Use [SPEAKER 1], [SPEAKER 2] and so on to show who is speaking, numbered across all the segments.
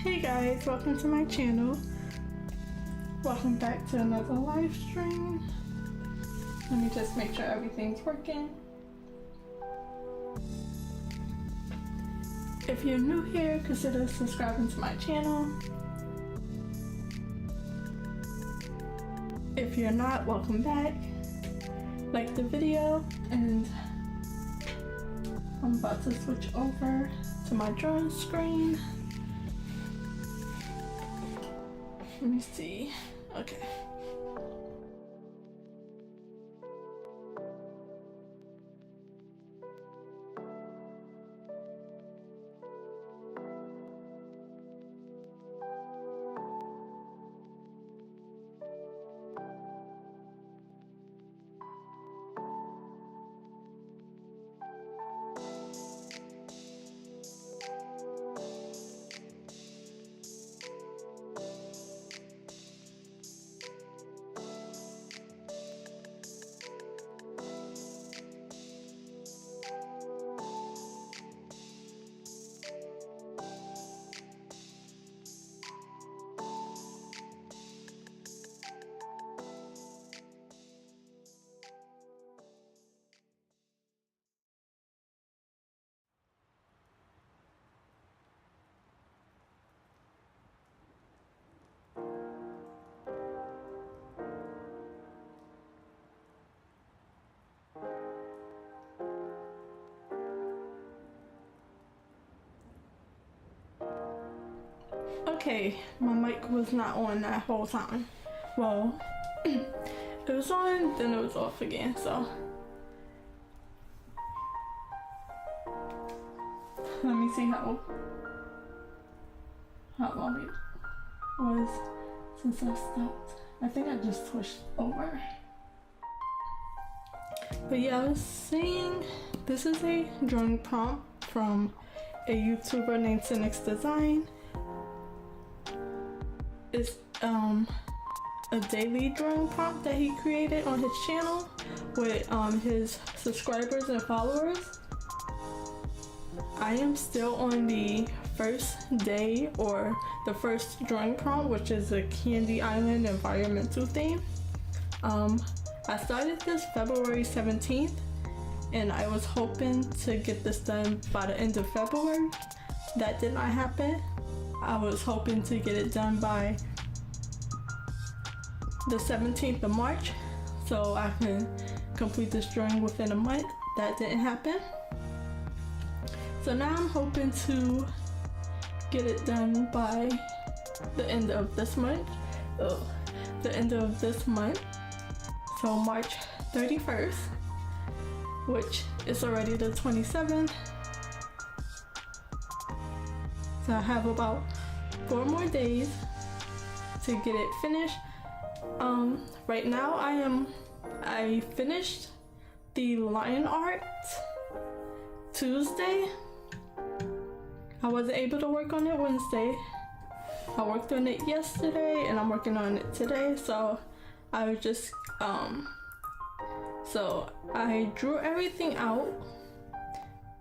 [SPEAKER 1] Hey guys, welcome to my channel. Welcome back to another live stream. Let me just make sure everything's working. If you're new here, consider subscribing to my channel. If you're not, welcome back. Like the video, and I'm about to switch over to my drawing screen. Let me see. Okay. Okay, my mic was not on that whole time. Well, it was on, then it was off again, so. Let me see how long it was since I stopped. I think I just switched over. But yeah, I was saying this is a drawing prompt from a YouTuber named Cynic's Design. It's a daily drawing prompt that he created on his channel with his subscribers and followers. I am still on the first day, or the first drawing prompt, which is a Candy Island environmental theme. I started this February 17th, and I was hoping to get this done by the end of February. That did not happen. I was hoping to get it done by the 17th of March, so I can complete this drawing within a month. That didn't happen. So now I'm hoping to get it done by the end of this month. So March 31st, which is already the 27th. So I have about 4 more days to get it finished. Right now I finished the line art Tuesday. I wasn't able to work on it Wednesday. I worked on it yesterday and I'm working on it today. So I was just so I drew everything out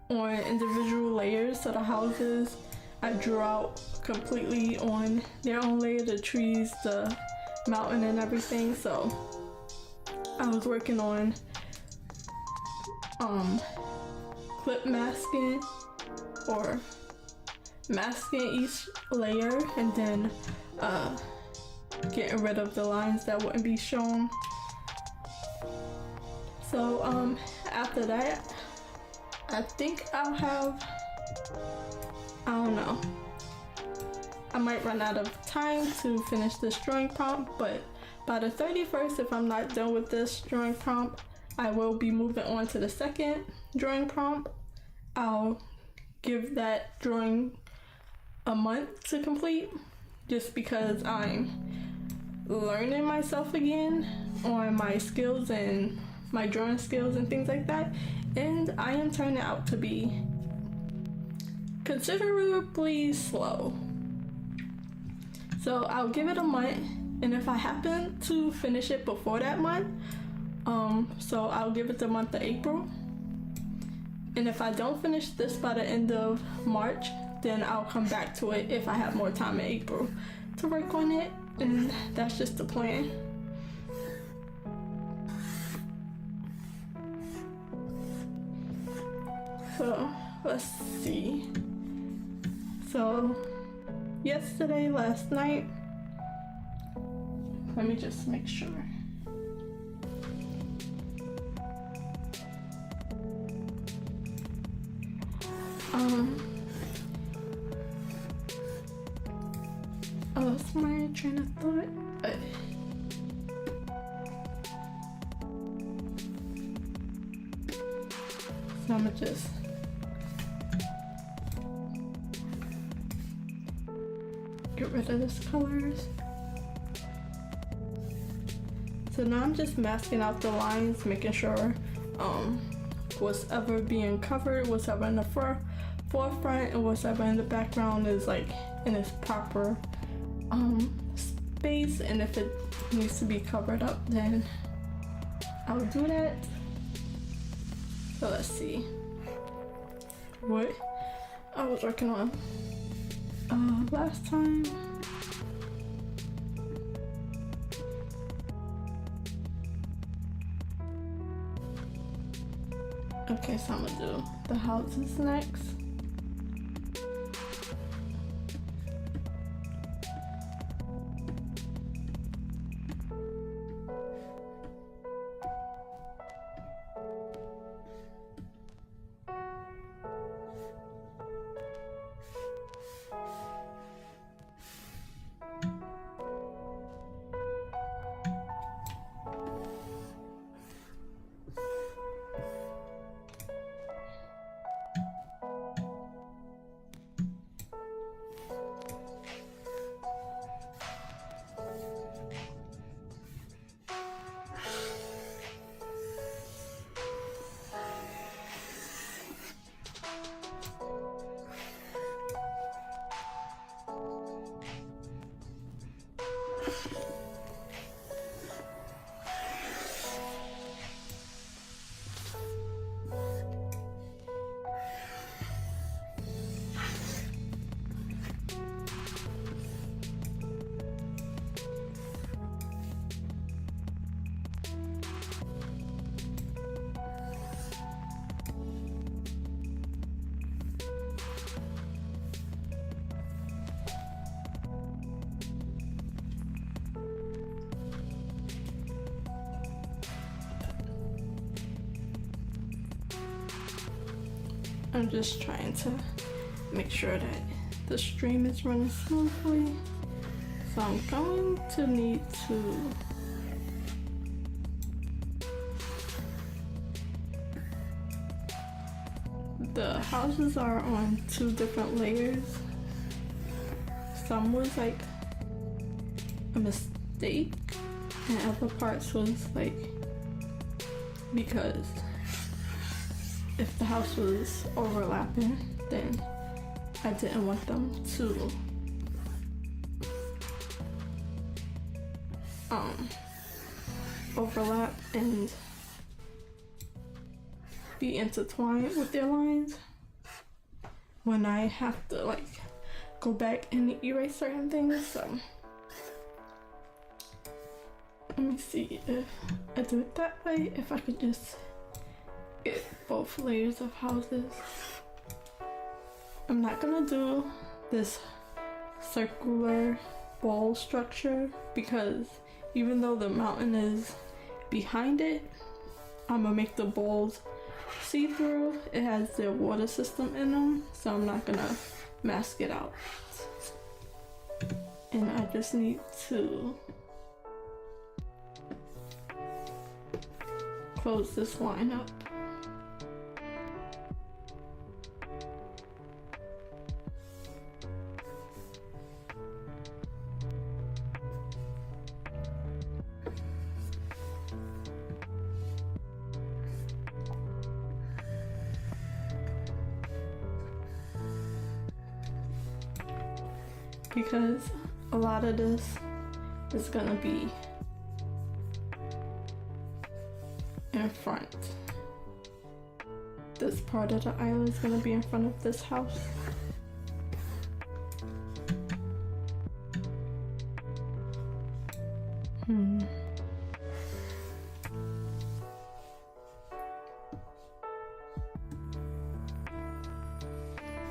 [SPEAKER 1] on individual layers. So the houses I drew out completely on their own layer, the trees, the mountain and everything. So I was working on clip masking, or masking each layer, and then getting rid of the lines that wouldn't be shown. So after that, I think I'll have, I don't know, I might run out of time to finish this drawing prompt, but by the 31st, if I'm not done with this drawing prompt, I will be moving on to the second drawing prompt. I'll give that drawing a month to complete, just because I'm learning myself again on my skills and my drawing skills and things like that, and I am turning out to be considerably slow. So I'll give it a month, and if I happen to finish it before that month, so I'll give it the month of April. And if I don't finish this by the end of March, then I'll come back to it if I have more time in April to work on it, and that's just the plan. So let's see. So last night, let me just make sure. I lost my train of thought. So I'm gonna just get rid of this colors. So now I'm just masking out the lines, making sure what's ever being covered, what's ever in the forefront, and what's ever in the background is like in its proper space. And if it needs to be covered up, then I'll do that. So let's see what I was working on last time. Okay, so I'm gonna do the houses next. I'm just trying to make sure that the stream is running smoothly. So I'm going to need to the houses are on 2 different layers. Some was like a mistake and other parts was like because if the house was overlapping, then I didn't want them to overlap and be intertwined with their lines when I have to like go back and erase certain things. So let me see if I do it that way, if I could just get both layers of houses. I'm not gonna do this circular ball structure because even though the mountain is behind it, I'm gonna make the balls see-through. It has their water system in them, so I'm not gonna mask it out. And I just need to close this line up. Because a lot of this is gonna be in front. This part of the island is gonna be in front of this house.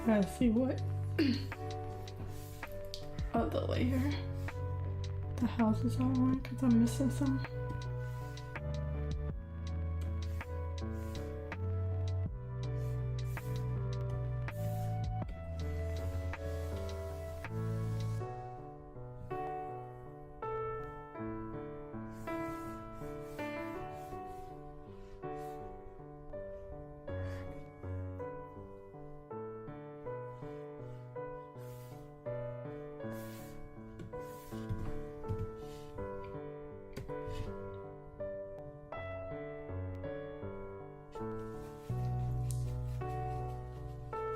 [SPEAKER 1] Gotta see what other layer the houses are on because I'm missing some.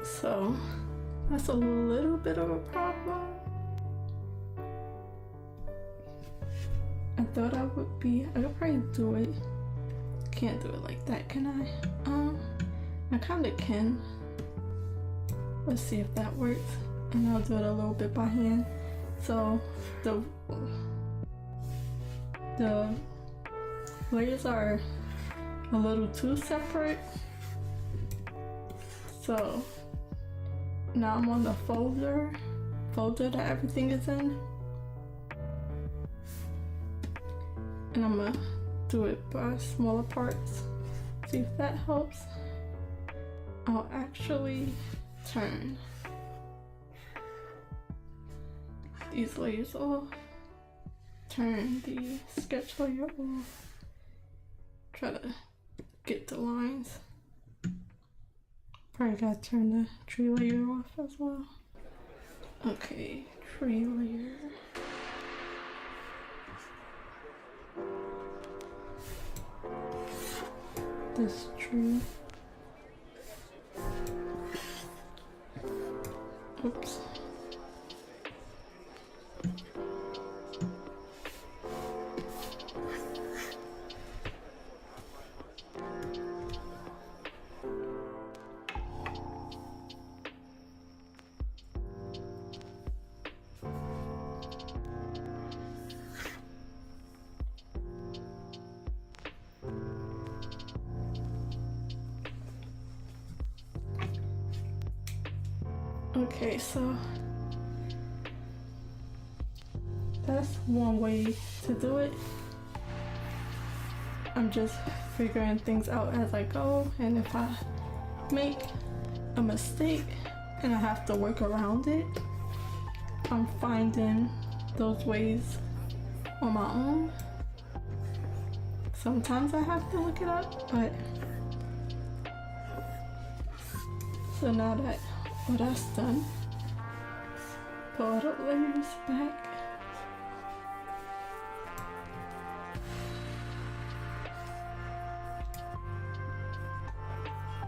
[SPEAKER 1] So that's a little bit of a problem. I thought I could probably do it. Can't do it like that, can I? I kinda can. Let's see if that works. And I'll do it a little bit by hand. So the layers are a little too separate. So now I'm on the folder that everything is in. And I'm gonna do it by smaller parts. See if that helps. I'll actually turn these layers off. Turn the sketch layer off. Try to get the lines. Probably gotta turn the tree layer off as well. Okay, tree layer. This tree. Oops. Okay, so that's one way to do it. I'm just figuring things out as I go, and if I make a mistake and I have to work around it, I'm finding those ways on my own. Sometimes I have to look it up, but so now that all that's done, put all the layers back.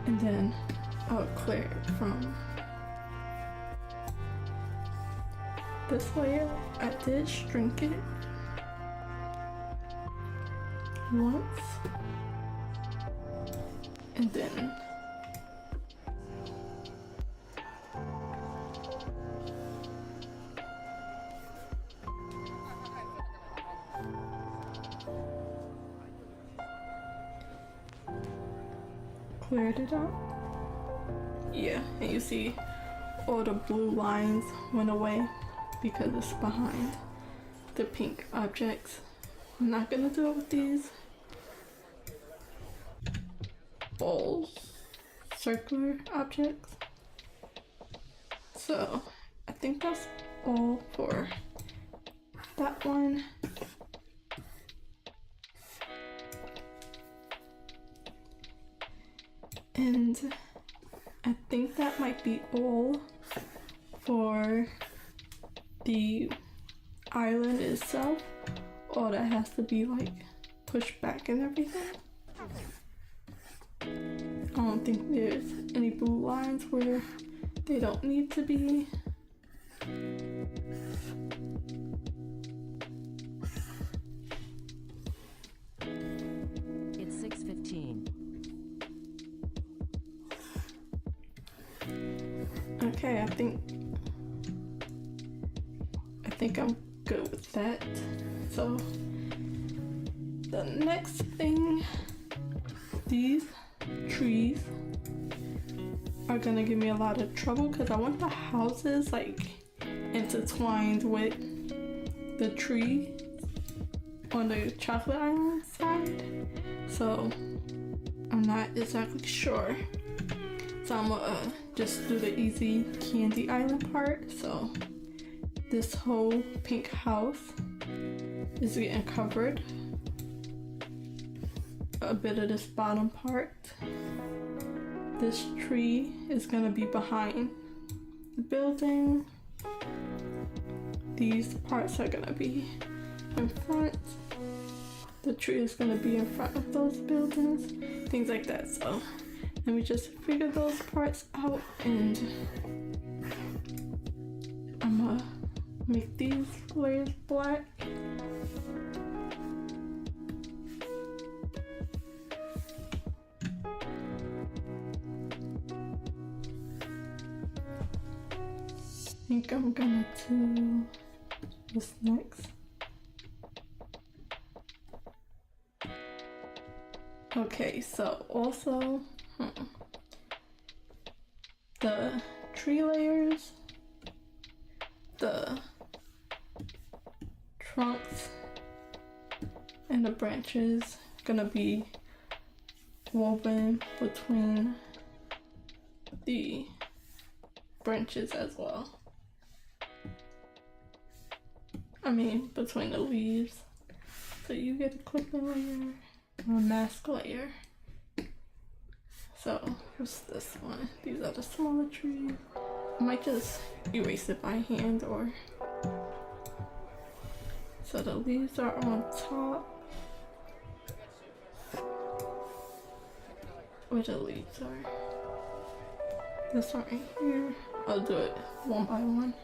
[SPEAKER 1] And then I'll clear it from this layer. I did shrink it once, and then cleared it out. Yeah, and you see all the blue lines went away because it's behind the pink objects. I'm not gonna do it with these balls, circular objects. So I think that's all for that one. And I think that might be all for the island itself. All that has to be like pushed back and everything. I don't think there's any blue lines where they don't need to be.
[SPEAKER 2] It's 6:15.
[SPEAKER 1] Okay, I think I'm good with that. So the next thing, these trees are gonna give me a lot of trouble because I want the houses like intertwined with the tree on the chocolate island side. So I'm not exactly sure. So I'm gonna just do the easy candy island part. So this whole pink house is getting covered. A bit of this bottom part. This tree is gonna be behind the building. These parts are gonna be in front. The tree is gonna be in front of those buildings, things like that. So let me just figure those parts out, and I'm gonna make these layers black. I think I'm gonna do this next. Okay, so also the tree layers, the trunks, and the branches gonna be woven between the branches as well. I mean, between the leaves. So you get a clipping layer or a mask layer. So what's this one? These are the smaller trees. I might just erase it by hand, or so the leaves are on top. Where the leaves are. This one right here. I'll do it one by one.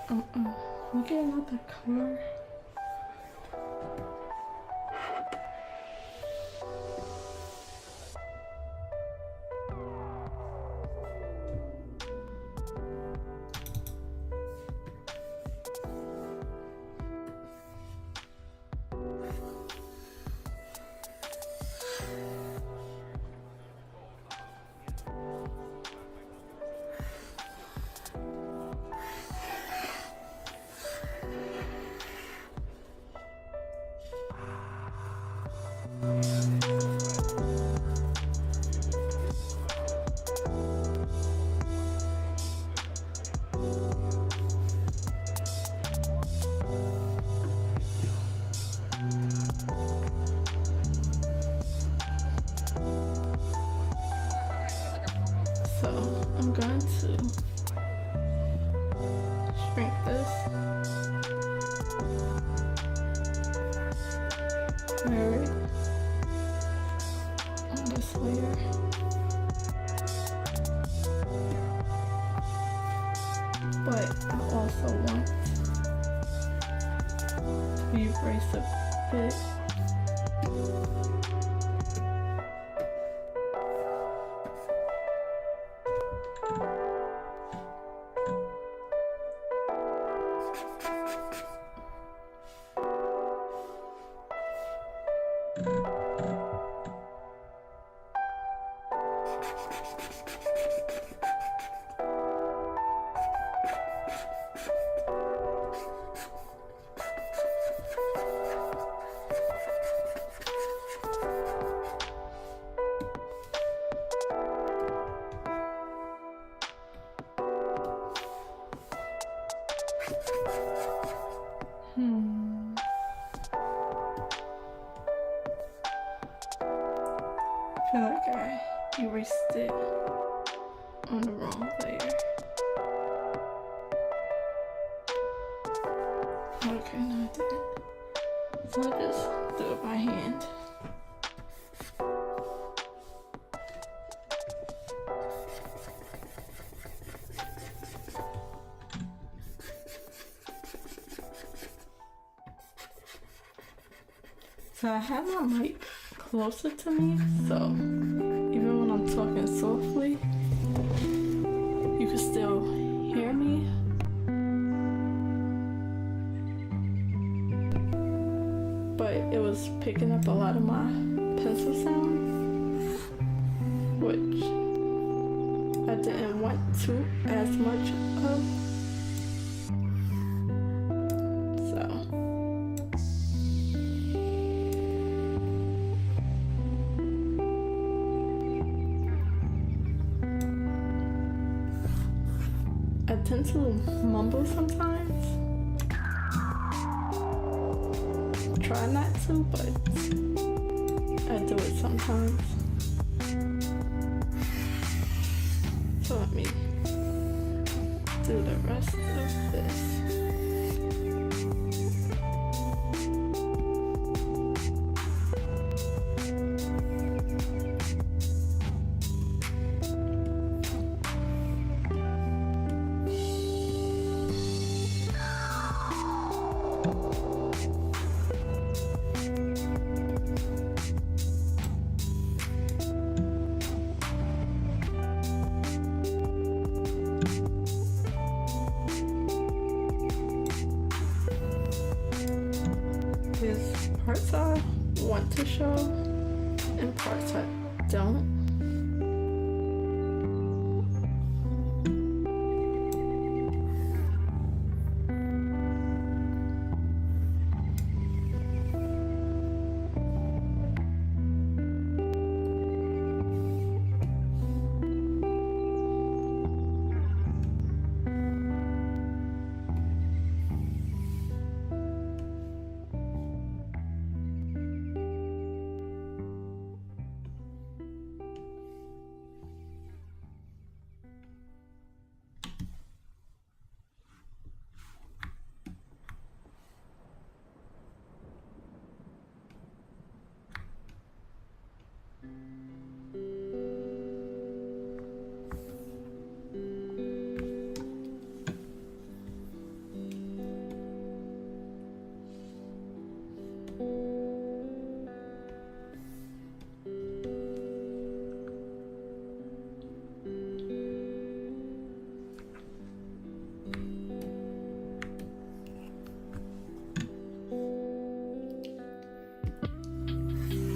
[SPEAKER 1] Let me get another color. So I'm going to shrink this, layer it on this layer, but I also want to erase a bit. I feel like I erased it on the wrong layer. Okay, no I didn't. So I'll just do it by hand. So I have my mic closer to me, so even when I'm talking softly, you could still hear me. But it was picking up a lot of my pencil sounds, which I didn't want to as much of. So I tend to mumble sometimes. Try not to, but I do it sometimes. So let me do the rest of this. There's parts I want to show and parts I don't.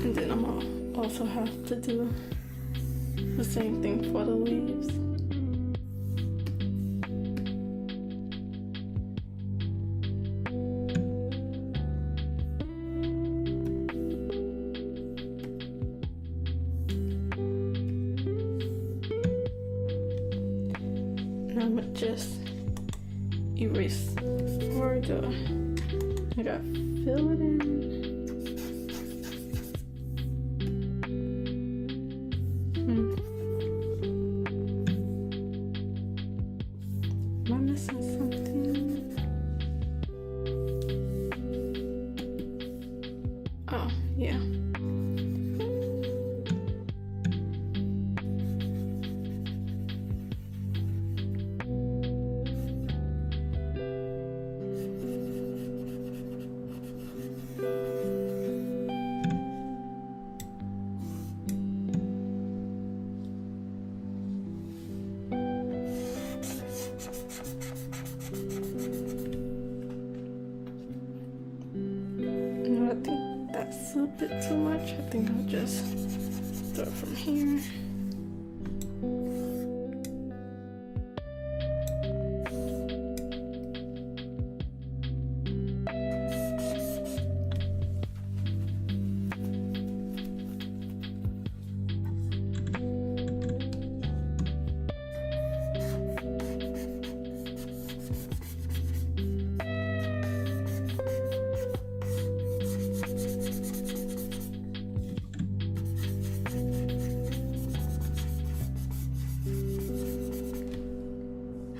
[SPEAKER 1] And then I'm gonna also have to do the same thing for the leaves. And I'm gonna just erase where I gotta fill it in. Am I missing something? Oh, yeah. No, I think that's a bit too much. I think I'll just start from here.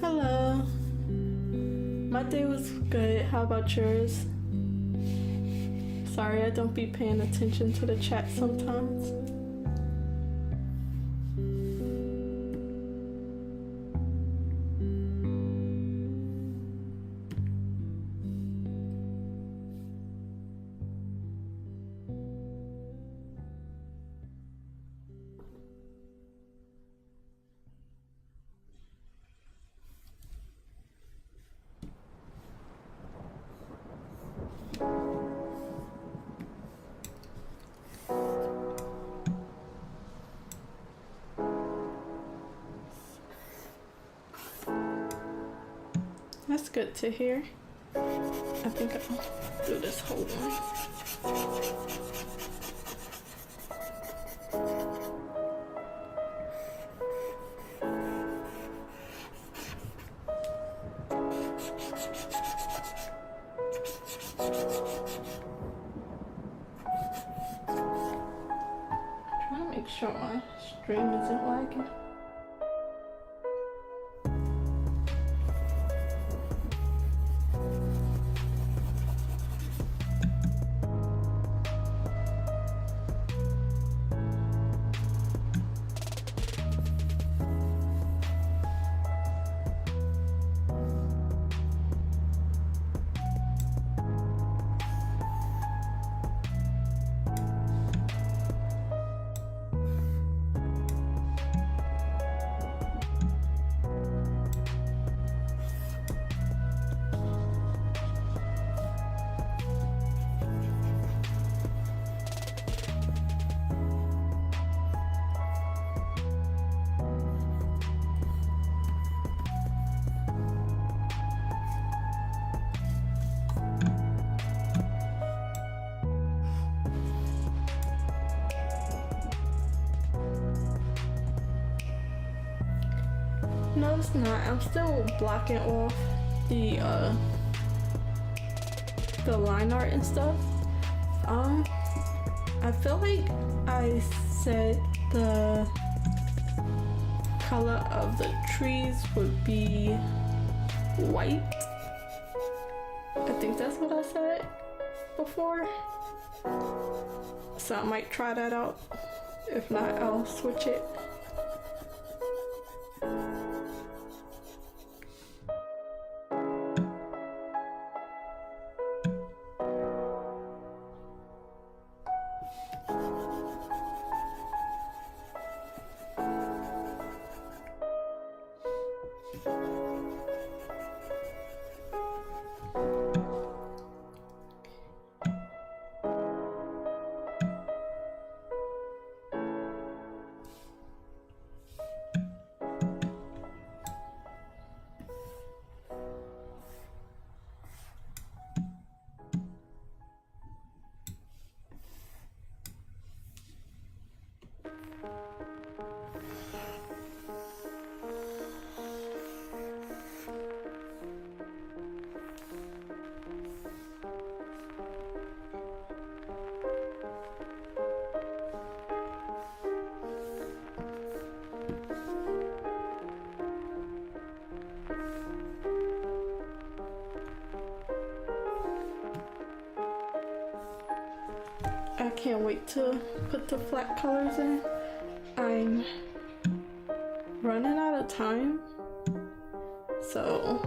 [SPEAKER 1] Hello. My day was good. How about yours? Sorry, I don't be paying attention to the chat sometimes. That's good to hear. I think I'll do this whole one. Trying to make sure my stream isn't lagging. No, it's not. I'm still blocking off the line art and stuff. I feel like I said the color of the trees would be white. I think that's what I said before. So I might try that out. If not, I'll switch it. I can't wait to put the flat colors in. I'm running out of time, so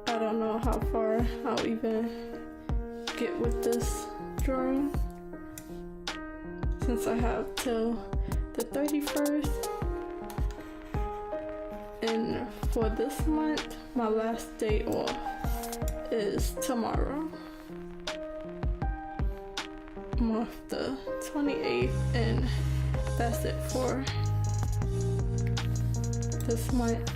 [SPEAKER 1] I don't know how far I'll even get with this drawing, since I have till the 31st, and for this month my last day off is tomorrow. I'm off the 28th, and that's it for this month.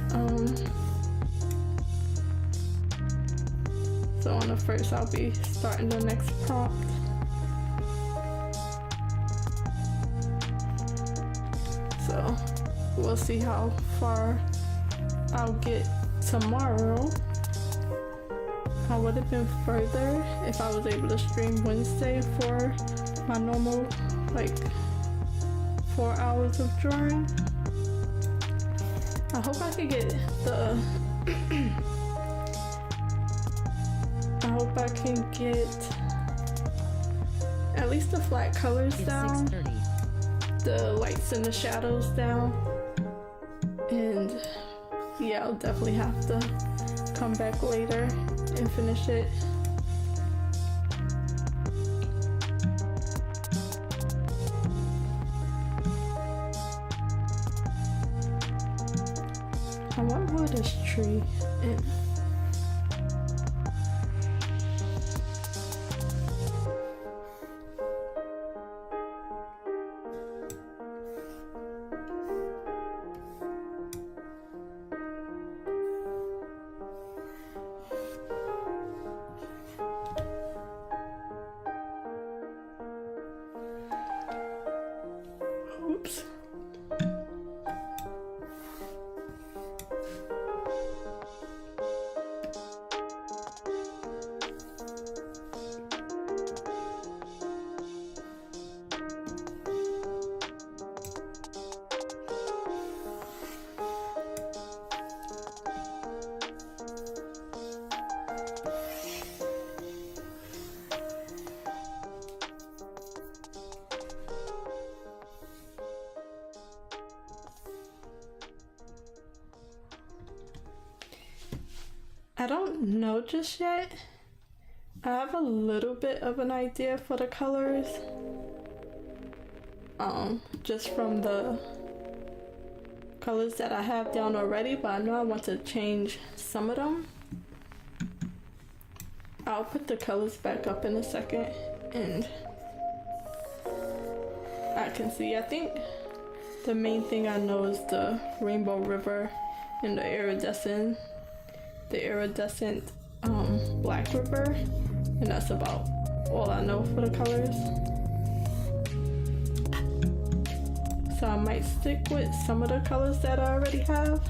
[SPEAKER 1] So on the 1st I'll be starting the next prompt. So we'll see how far I'll get tomorrow. I would have been further if I was able to stream Wednesday for my normal, like, 4 hours of drawing. I hope I could get the I hope I can get at least the flat colors down, the lights and the shadows down, and yeah, I'll definitely have to come back later and finish it. I want more of this tree in. I don't know just yet. I have a little bit of an idea for the colors. Just from the colors that I have down already, but I know I want to change some of them. I'll put the colors back up in a second and I can see. I think the main thing I know is the Rainbow River and the iridescent Black River, and that's about all I know for the colors. So I might stick with some of the colors that I already have.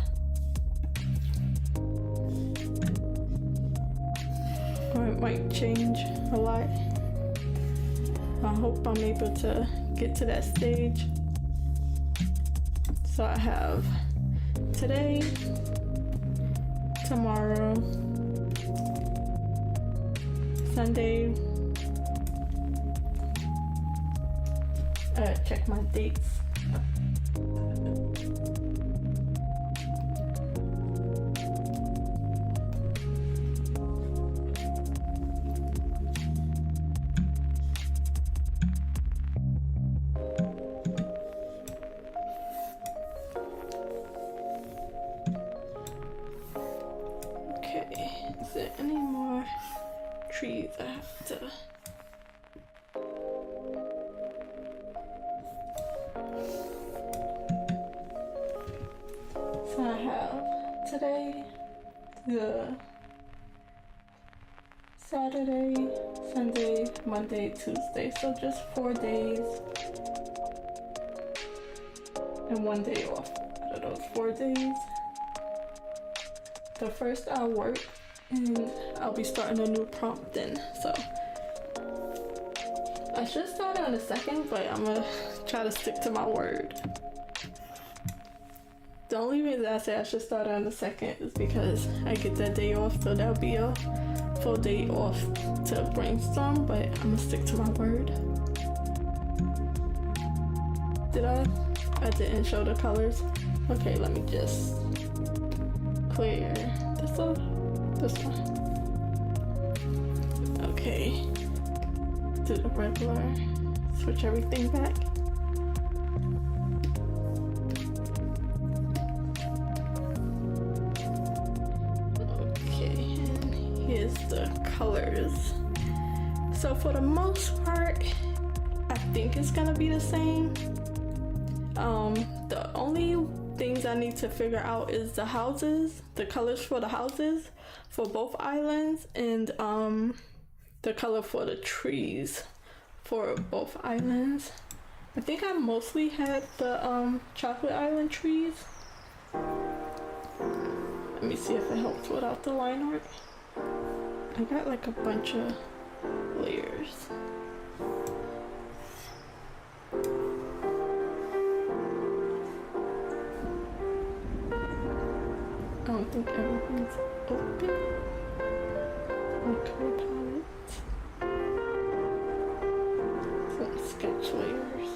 [SPEAKER 1] Or it might change a lot. I hope I'm able to get to that stage. So I have today, tomorrow, Sunday. Check my dates. Okay, is there any more trees I have to? So I have today, the Saturday, Sunday, Monday, Tuesday. So just 4 days and 1 day off out of those 4 days. The first I'll work and I'll be starting a new prompt then. So I should start on the 2nd, but I'm gonna try to stick to my word. The only reason I say I should start on the 2nd is because I get that day off, so that'll be a full day off to brainstorm, but I'm gonna stick to my word. Did I? I didn't show the colors. Okay, let me just clear this up. This one. Okay. Do the regular. Switch everything back. Here's the colors. So for the most part, I think it's gonna be the same. The only things I need to figure out is the houses, the colors for the houses for both islands, and the color for the trees for both islands. I think I mostly had the chocolate island trees. Let me see if it helps without the line art. I got like a bunch of layers. I don't think everything's open. Okay, palette. Some sketch layers.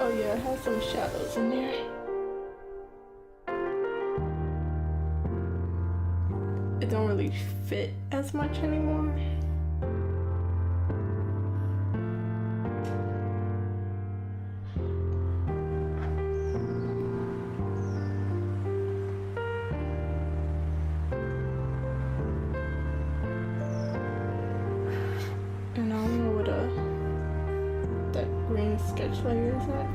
[SPEAKER 1] Oh yeah, it has some shadows in there. It don't really fit as much anymore. And I don't know where that green sketch layer is at.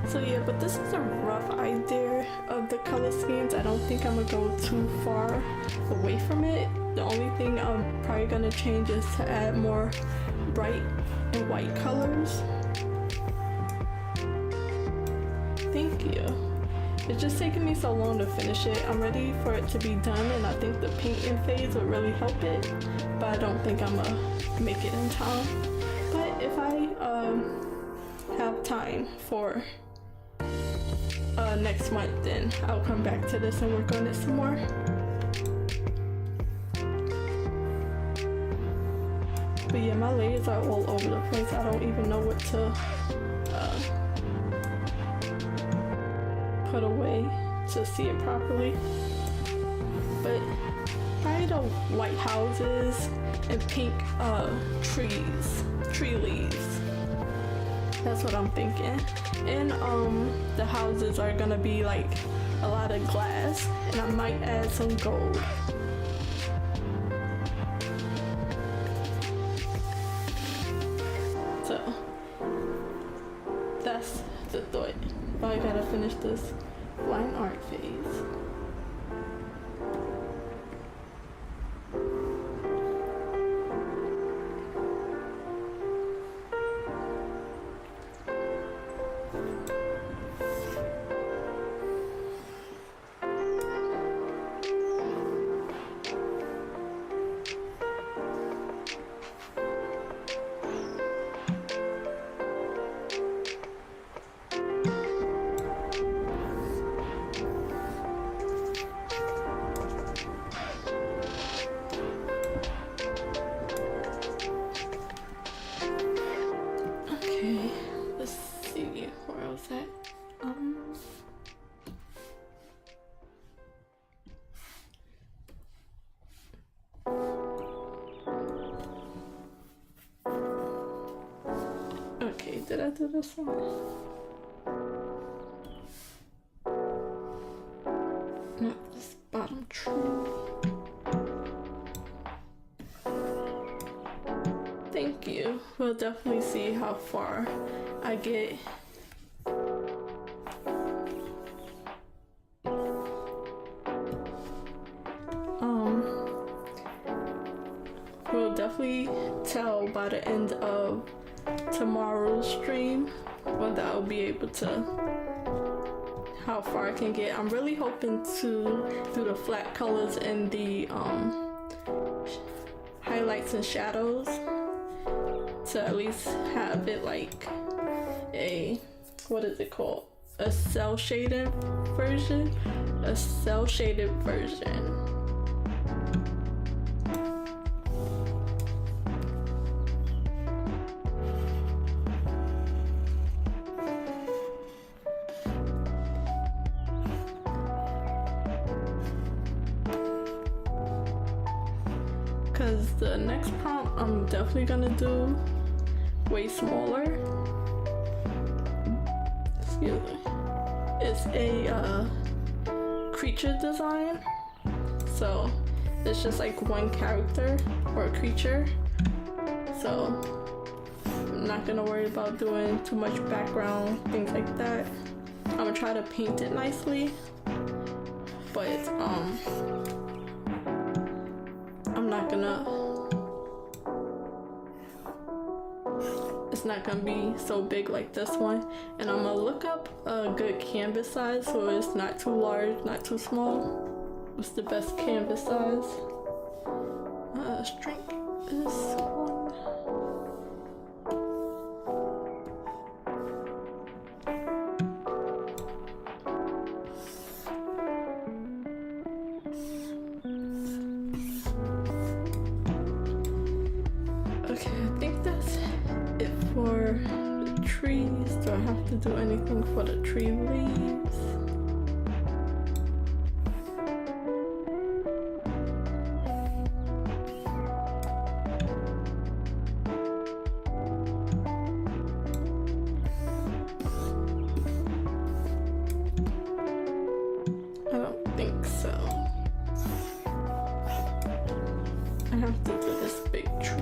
[SPEAKER 1] So yeah, but this is a rough idea of the color schemes. I don't think I'm gonna go too far away from it. The only thing I'm probably gonna change is to add more bright and white colors. Thank you. It's just taking me so long to finish it. I'm ready for it to be done, and I think the painting phase would really help it, but I don't think I'm gonna make it in time. But if I have time for next month, then I'll come back to this and work on it some more. But yeah, my layers are all over the place. I don't even know what to put away to see it properly. But probably the white houses and pink tree leaves. That's what I'm thinking. And the houses are gonna be like a lot of glass, and I might add some gold. So that's the thought. But I gotta finish this line art phase. Okay, did I do this one? Not this bottom tree. Thank you. We'll definitely see how far I get. We'll definitely tell by the end of tomorrow's stream whether I'll be able to, how far I can get. I'm really hoping to do the flat colors and the highlights and shadows to at least have it like a, what is it called? A cell shaded version? A cell shaded version. Because the next prompt I'm definitely gonna do way smaller. Excuse me. It's a creature design. So it's just like one character or a creature. So I'm not gonna worry about doing too much background, things like that. I'm gonna try to paint it nicely. But I'm not gonna, it's not gonna be so big like this one. And I'm gonna look up a good canvas size so it's not too large, not too small. What's the best canvas size? Strength is 1. Do I have to do anything for the tree leaves? I don't think so. I have to do this big tree.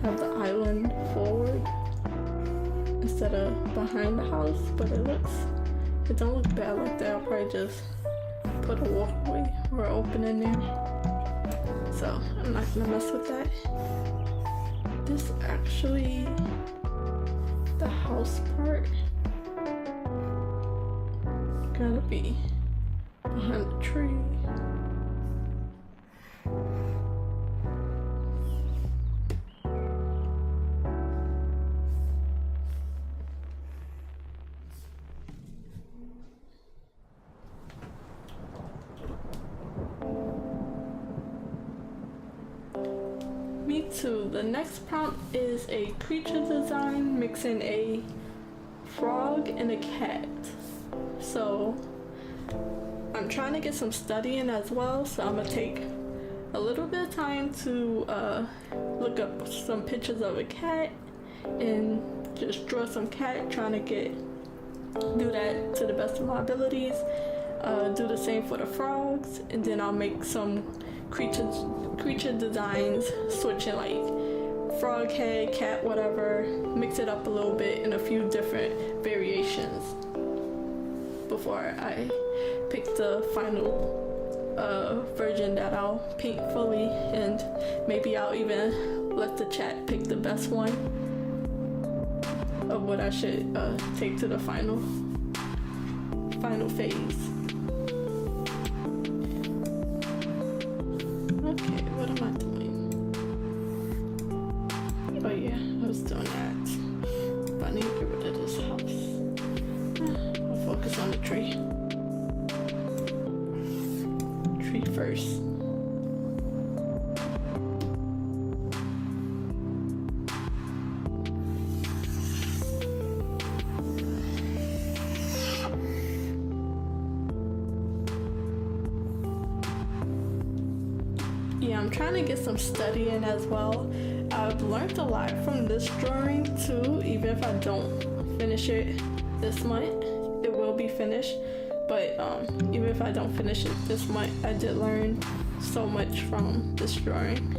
[SPEAKER 1] Have the island forward instead of behind the house, but it don't look bad like that. I'll probably just put a walkway or open in there. So I'm not gonna mess with that. this actually the house part? Gotta be behind the tree. Me too. The next prompt is a creature design mixing a frog and a cat. So I'm trying to get some studying as well, so I'm gonna take a little bit of time to look up some pictures of a cat and just draw some cat, trying to do that to the best of my abilities. Do the same for the frogs, and then I'll make some creature designs, switching like frog head, cat, whatever, mix it up a little bit in a few different variations before I pick the final version that I'll paint fully, and maybe I'll even let the chat pick the best one of what I should take to the final phase. Okay, what am I doing? Oh yeah, I was doing that. But I need to get rid of this house. I'll focus on the tree. Tree first. Yeah, I'm trying to get some studying as well. I've learned a lot from this drawing too. Even if I don't finish it this month, it will be finished. But even if I don't finish it this month, I did learn so much from this drawing.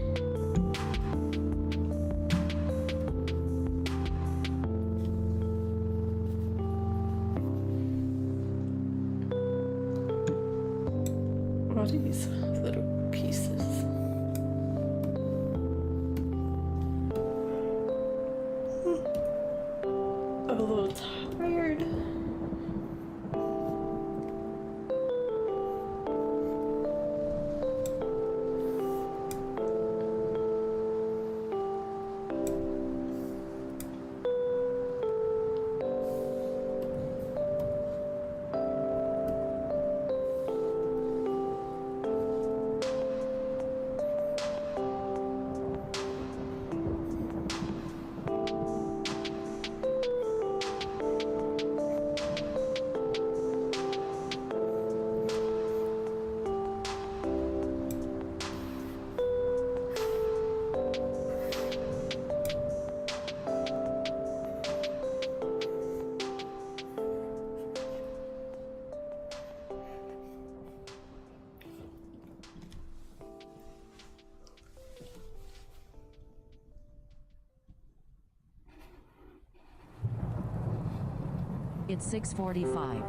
[SPEAKER 1] All these little pieces. I'm a little tired.
[SPEAKER 2] It's 6:45.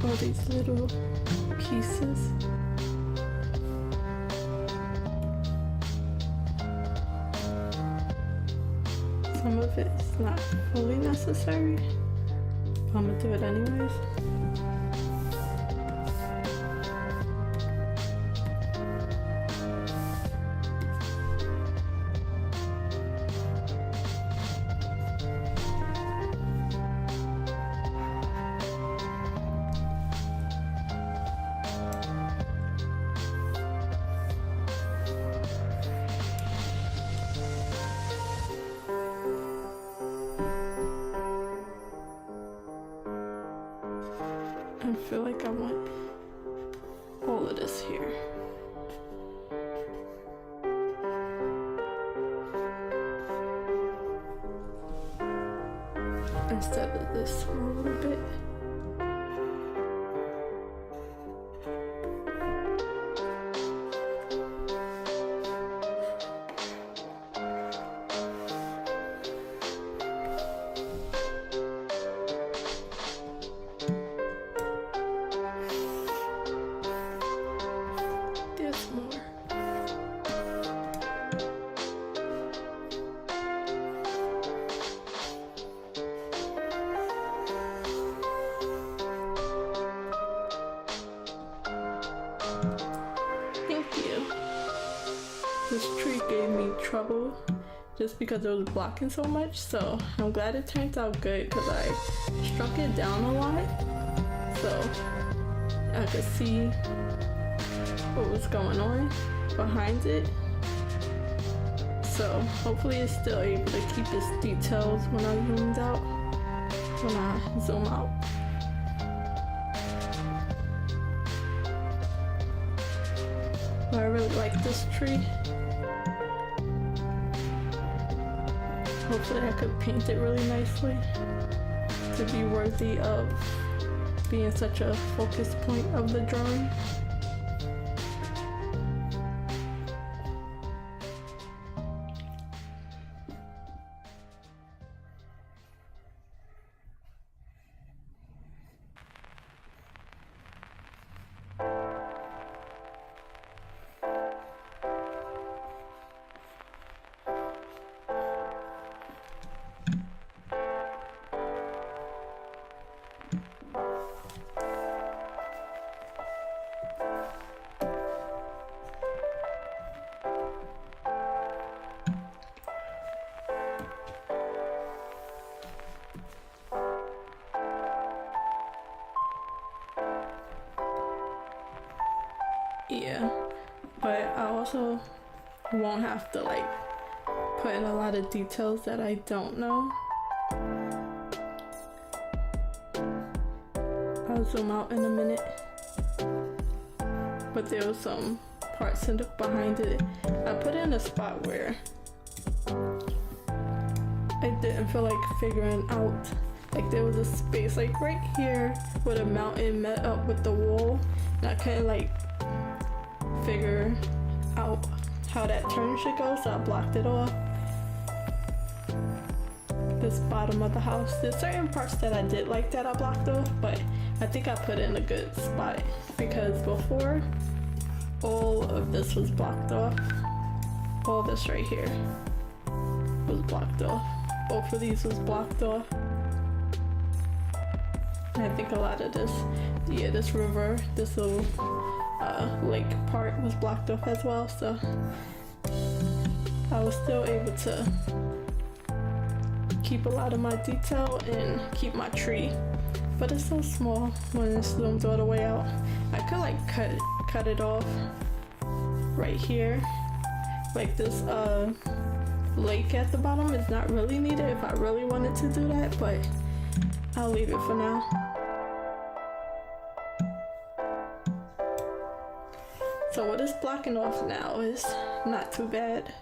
[SPEAKER 1] All these little pieces. Some of it is not fully necessary. I'm gonna do it anyways. I feel like I want all of this here. Instead of this a little bit. This tree gave me trouble just because it was blocking so much, so I'm glad it turned out good because I struck it down a lot so I could see what was going on behind it. So hopefully it's still able to keep its details when I zoom out. But I really like this tree. Hopefully I could paint it really nicely to be worthy of being such a focus point of the drawing. Yeah, but I also won't have to like put in a lot of details that I don't know. I'll zoom out in a minute. But there was some parts behind it. I put it in a spot where I didn't feel like figuring out. Like there was a space like right here where the mountain met up with the wall, and I couldn't like figure out how that turn should go, so I blocked it off. This bottom of the house, there's certain parts that I did like that I blocked off, but I think I put it in a good spot because before all of this was blocked off. All this right here was blocked off. Both of these was blocked off. And I think a lot of this, this river, this little lake part was blocked off as well, so I was still able to keep a lot of my detail and keep my tree, but it's so small when it's zoomed all the way out. I could like cut it off right here, like this lake at the bottom is not really needed if I really wanted to do that, but I'll leave it for now. So what it's blocking off now is not too bad.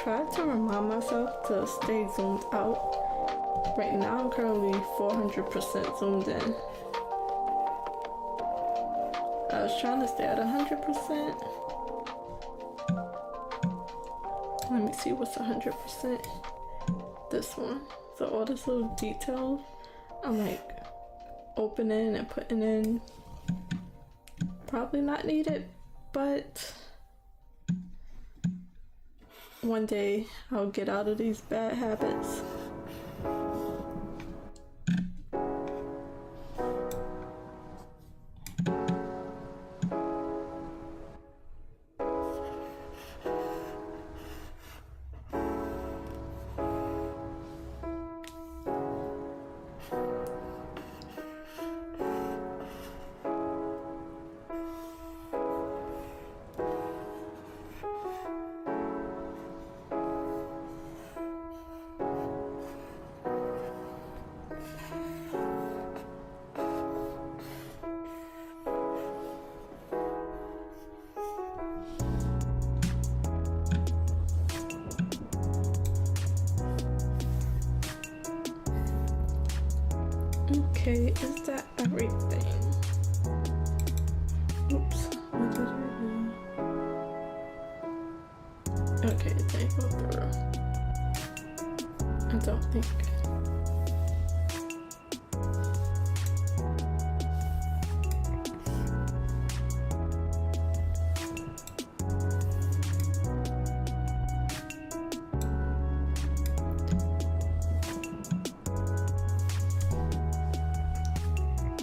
[SPEAKER 1] tried to remind myself to stay zoomed out. Right now I'm currently 400% zoomed in. I was trying to stay at 100%. Let me see what's 100%. This one. So all this little details I'm like opening and putting in. Probably not needed, but one day I'll get out of these bad habits. Okay, is that everything? Oops, what did I do? Okay, it didn't go through. I don't think.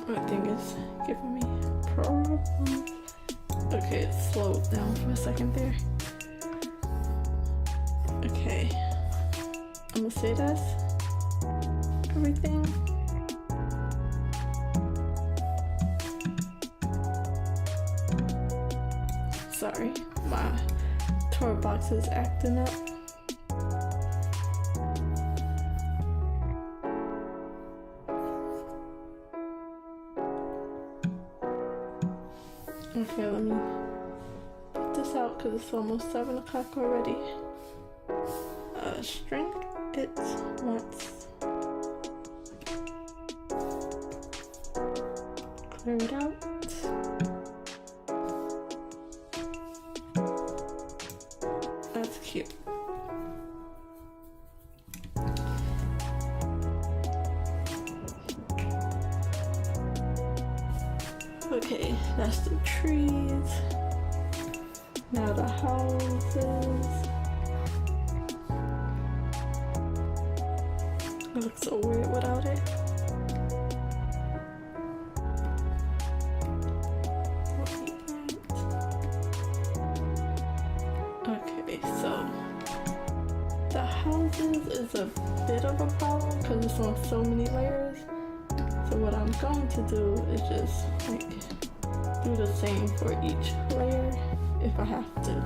[SPEAKER 1] My thing is giving me problems. Okay, it slowed down for a second there. Okay, I'm gonna say that's everything. Sorry, my tour box is acting up. Okay, let me put this out because it's almost 7 o'clock already. Shrink it once. Clear it out. That's cute. Okay, that's the trees. Now the houses. It looks so weird without it. Okay, so the houses is a bit of a problem because it's on so many layers. So what I'm going to do is just like do the same for each layer if I have to.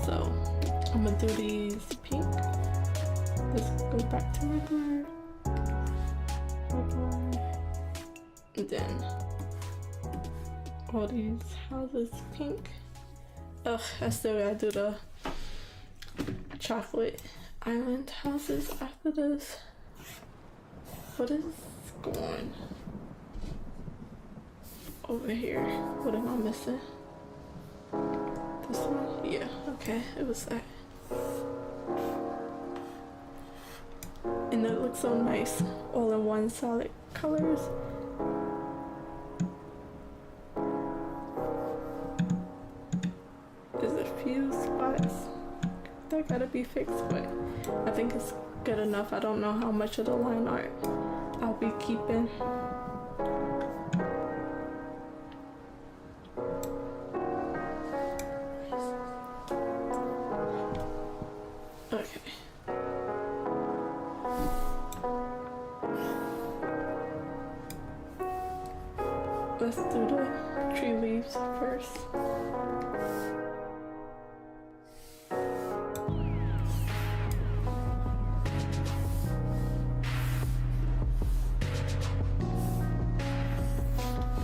[SPEAKER 1] So I'm gonna do these pink. Let's go back to regular. And then all these houses pink. Ugh, I still gotta do the chocolate island houses after this. What is going over here? What am I missing? This one? Yeah, okay, it was that. And it looks so nice, all in one solid colors. There's a few spots that gotta be fixed, but I think it's good enough. I don't know how much of the line art I'll be keeping. Okay. Let's do the tree leaves first.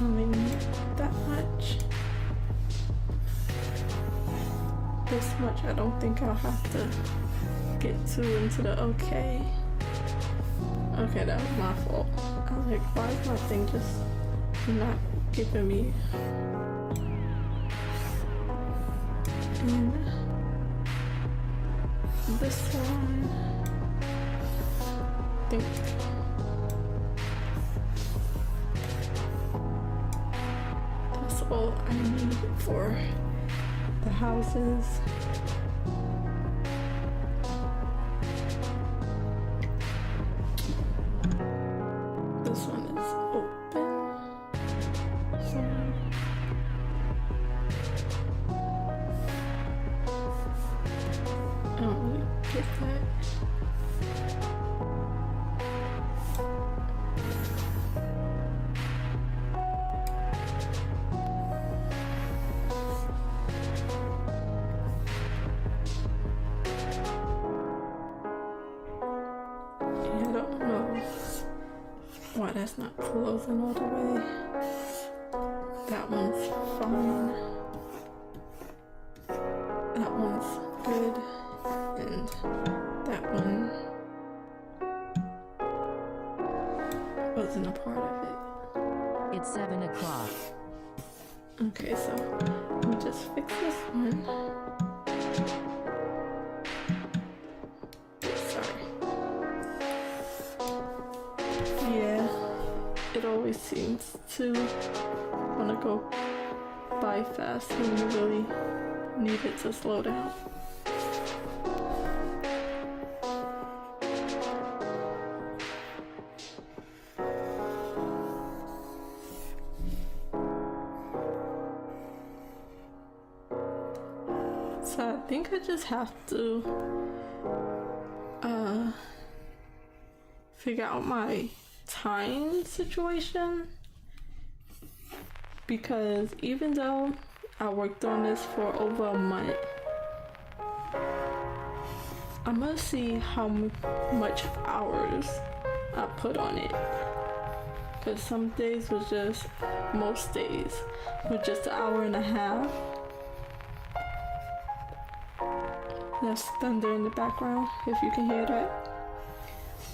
[SPEAKER 1] Only need that much. this much, I don't think I'll have to get too into the okay. Okay, that was my fault. I was like, why is my thing just not giving me? And this one, I think. That's all I need for the houses. This one is open. So I don't really get that. I don't know why that's not closing all the way. That one's fine. That one's good. And that one wasn't a part of it.
[SPEAKER 2] It's 7 o'clock.
[SPEAKER 1] Okay, so let me just fix this one. Sorry. Yeah, it always seems to want to go by fast when you really need it to slow down. So I think I just have to figure out my time situation, because even though I worked on this for over a month, I'm gonna see how much hours I put on it, because some days was just, most days was just an hour and a half. That's thunder in the background, if you can hear that.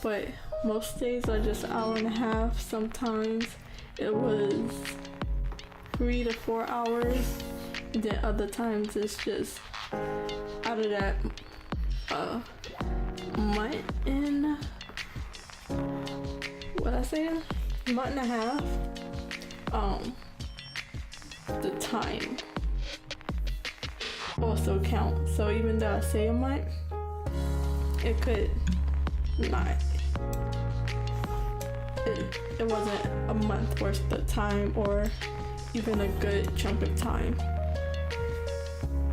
[SPEAKER 1] But most days are just an hour and a half. Sometimes it was 3 to 4 hours. And then other times it's just out of that month and what I say, month and a half. The time also count. So even though I say a month, it could not. It wasn't a month worth of time, or even a good chunk of time.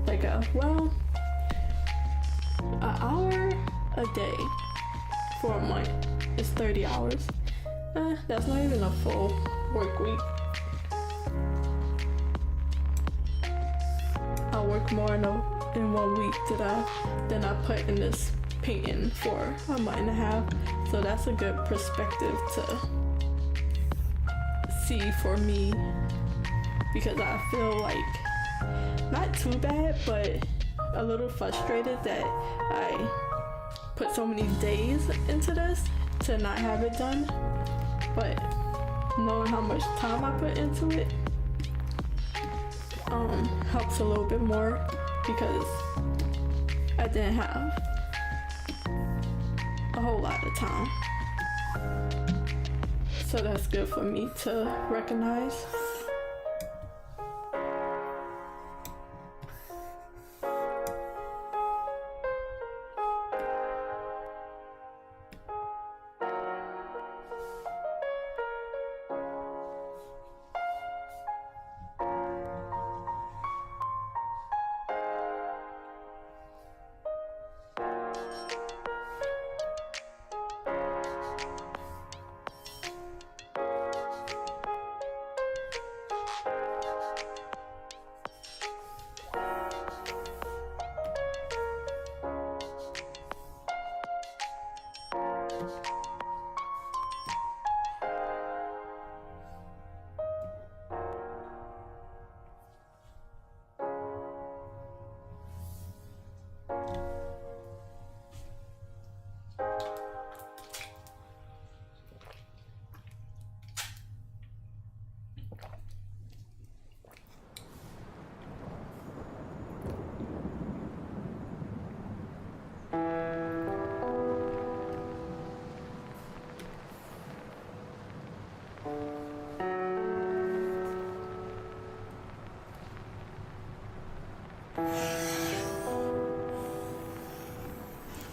[SPEAKER 1] Like an hour a day for a month is 30 hours. That's not even a full work week. I work more in 1 week than I put in this painting for a month and a half. So that's a good perspective to see for me, because I feel like not too bad, but a little frustrated that I put so many days into this to not have it done. But knowing how much time I put into it helps a little bit more, because I didn't have a whole lot of time. So that's good for me to recognize.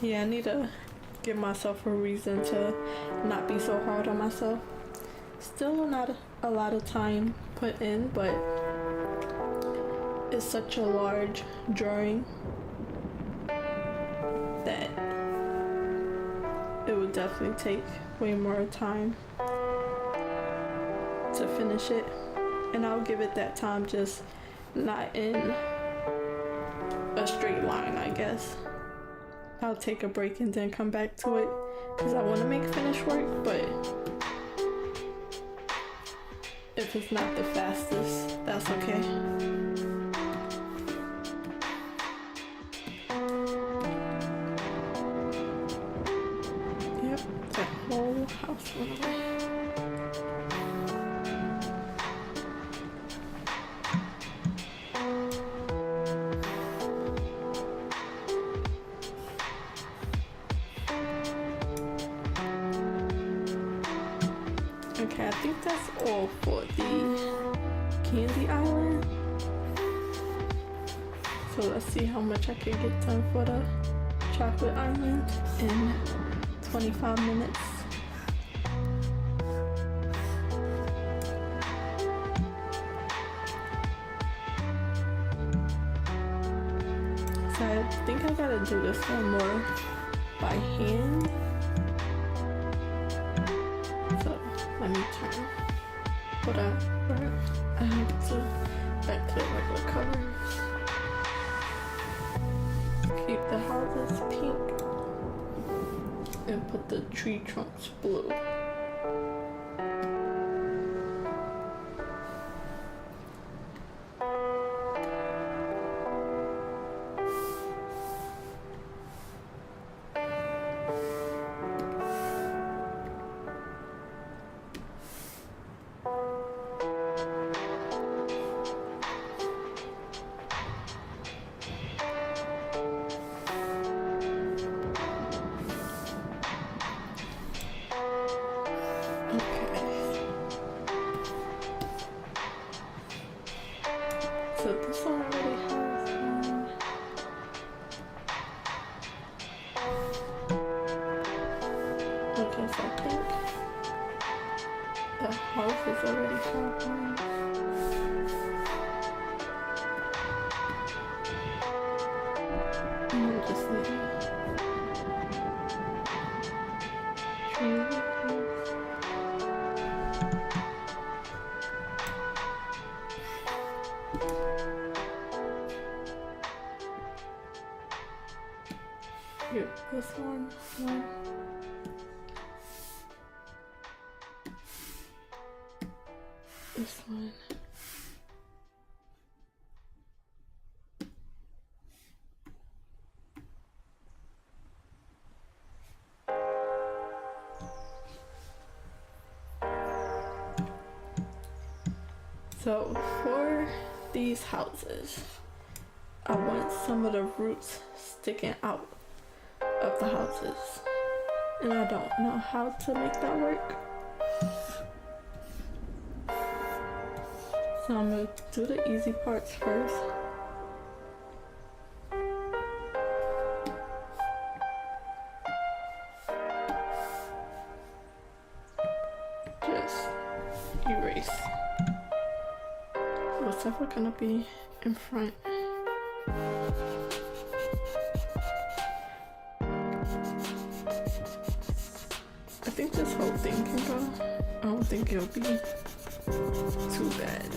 [SPEAKER 1] Yeah, I need to give myself a reason to not be so hard on myself. Still not a lot of time put in, but it's such a large drawing that it would definitely take way more time to finish it. And I'll give it that time, just not in a straight line, I guess. I'll take a break and then come back to it because I want to make finished work, but if it's not the fastest, that's okay. Yep, that whole house went away. Okay, I think that's all for the candy island. So let's see how much I can get done for the chocolate island in 25 minutes. So I think I gotta do this one more by hand. So let me turn whatever I have to back to the regular colors. Keep the houses pink and put the tree trunks blue. So this one already has okay, so I think the house is already have one. And we'll just need trees. Here, this one. This one. So for these houses, I want some of the roots sticking out of the houses, and I don't know how to make that work. So I'm gonna do the easy parts first. Just erase what's ever gonna be in front. I think this whole thing can go. I don't think it'll be too bad.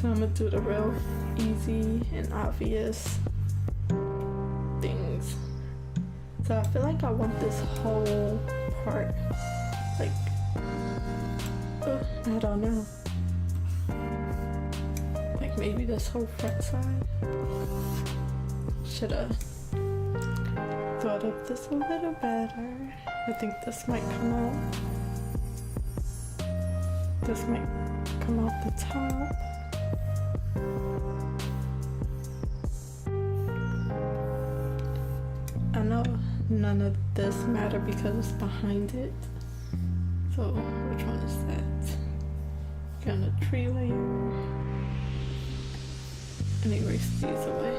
[SPEAKER 1] So I'm gonna do the real easy and obvious things. So I feel like I want this whole part, like, I don't know, like maybe this whole front side. Should've thought of this a little better. I think this might come out. This might come out the top. I know none of this matter because it's behind it. So which one is that? Get on the tree layer and erase these away.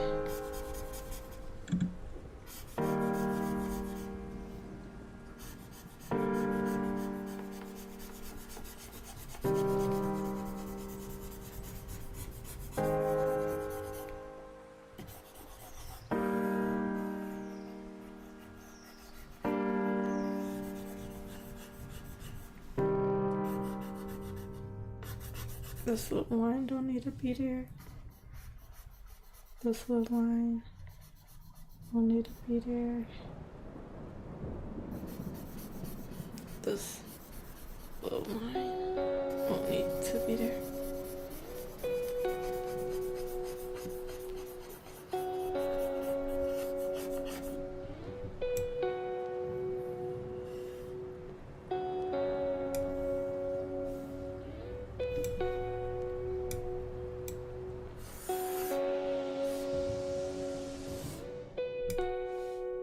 [SPEAKER 1] This little line don't need to be there. This little line don't need to be there. This little line won't need to be there.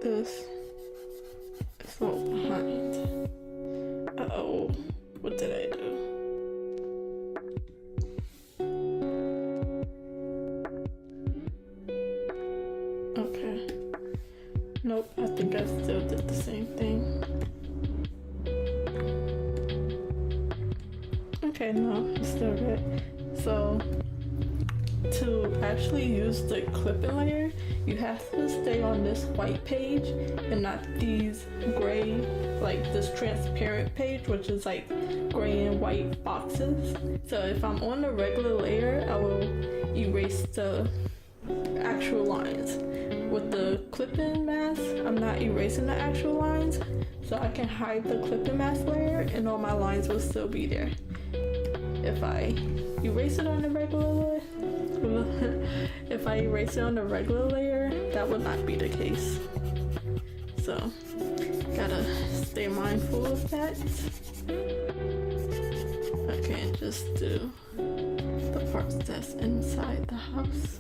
[SPEAKER 1] This is all behind. Uh-oh, what did I do? Okay. Nope, I think I still did the same thing. Okay, no, it's still good. So, to actually use the clipping layer, you have to stay on this white page and not these gray, like this transparent page, which is like gray and white boxes. So if I'm on the regular layer, I will erase the actual lines. With the clipping mask, I'm not erasing the actual lines, so I can hide the clipping mask layer and all my lines will still be there. If I erase it on the regular layer, if I erase it on the regular layer, that would not be the case. So, gotta stay mindful of that. I can't just do the parts that's inside the house.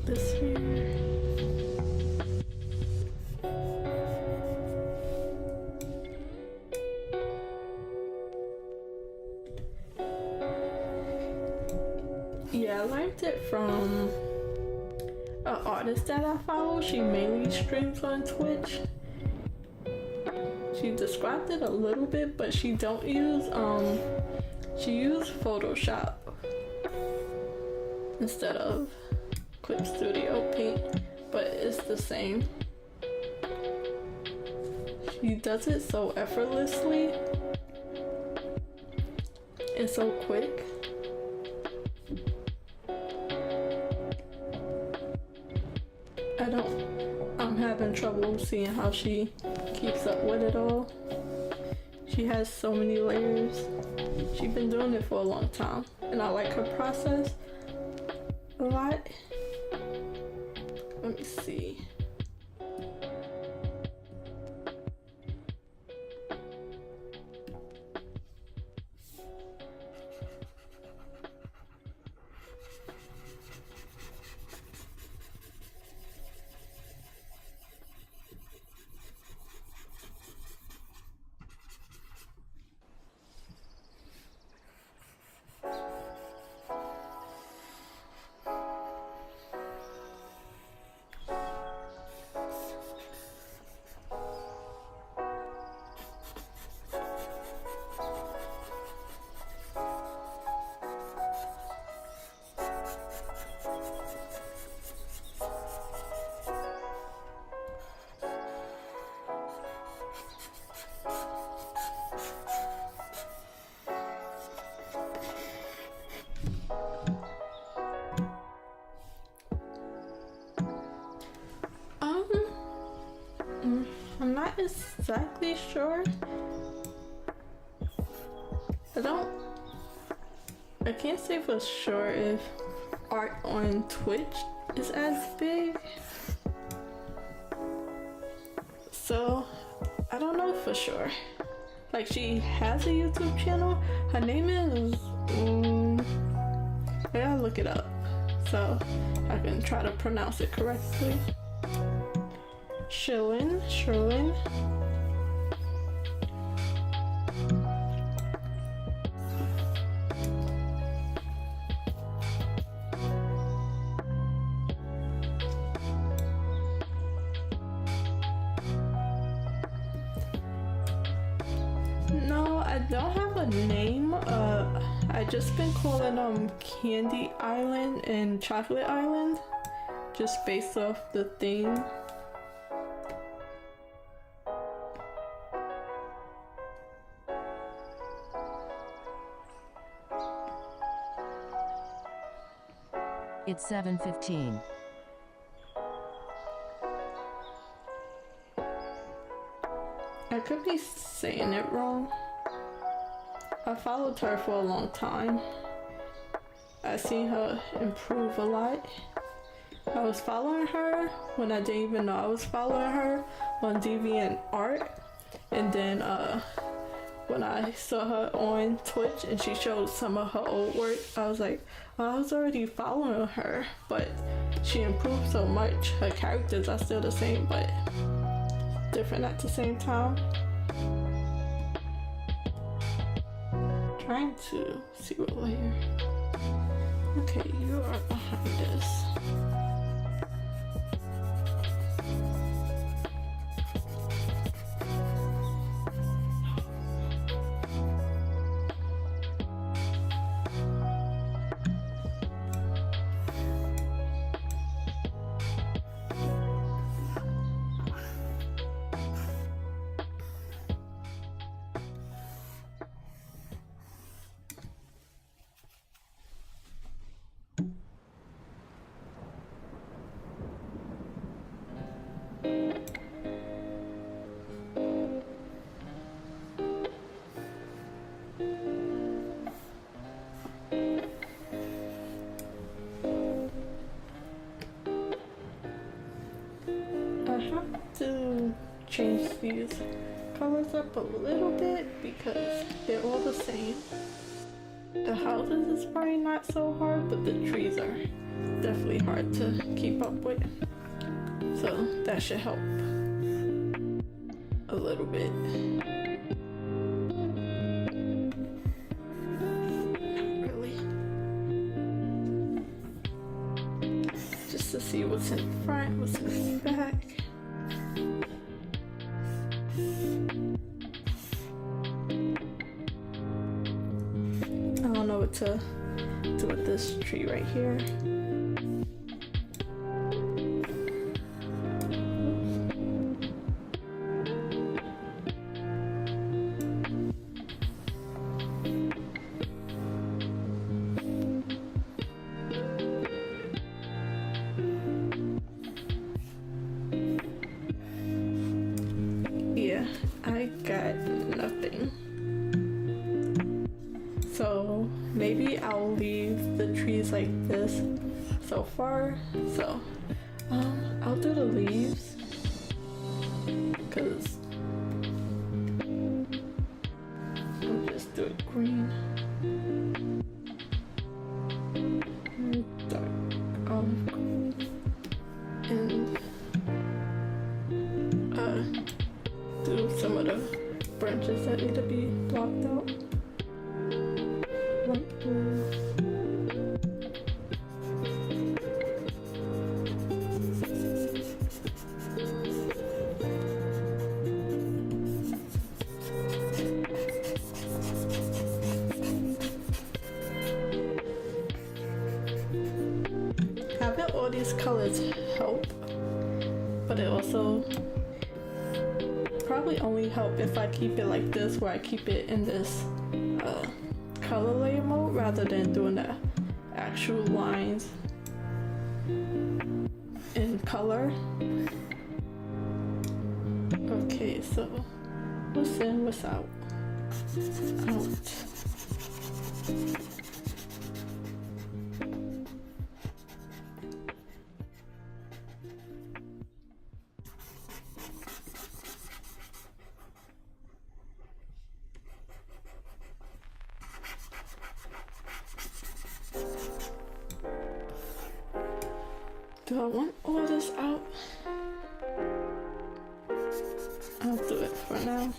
[SPEAKER 1] This here. Yeah, I learned it from an artist that I follow. She mainly streams on Twitch. She described it a little bit, but she don't use she used Photoshop instead of Clip Studio Paint, but it's the same. She does it so effortlessly and so quick. I'm having trouble seeing how she keeps up with it all. She has so many layers. She's been doing it for a long time, and I like her process a lot. Let me see. I'm not exactly sure. I can't say for sure if art on Twitch is as big. So I don't know for sure. Like, she has a YouTube channel. Her name is, I gotta look it up so I can try to pronounce it correctly. Sherlyn. No, I don't have a name. I just been calling them Candy Island and Chocolate Island, just based off the theme.
[SPEAKER 2] It's 7:15.
[SPEAKER 1] I could be saying it wrong. I followed her for a long time. I seen her improve a lot. I was following her when I didn't even know I was following her on DeviantArt, and then when I saw her on Twitch and she showed some of her old work, I was like, well, I was already following her, but she improved so much. Her characters are still the same, but different at the same time. Trying to see what layer. Okay, you are behind this. I have to change these colors up a little bit because they're all the same. The houses is probably not so hard, but the trees are definitely hard to keep up with. So that should help a little bit. Not really. Just to see what's in front, what's in the back. I don't know what to do with this tree right here. Yeah, I got nothing. So maybe I'll leave the trees like this so far. So I'll do the leaves because I'll just do it green. Dark green. And do some of the branches that need to be blocked out. Light blue. Having all these colors help, but it also probably only help if I keep it like this, where I keep it in this color layer mode rather than doing the actual lines in color. Okay, so what's in, what's out? Out. Do I want all this out? I'll do it for now.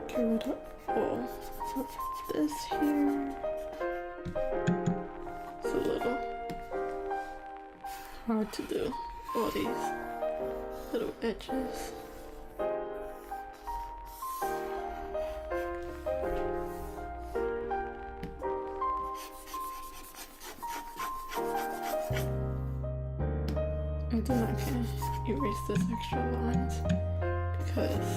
[SPEAKER 1] Get rid of all of this here. It's a little hard to do, all these little edges. I do not can erase this extra lines because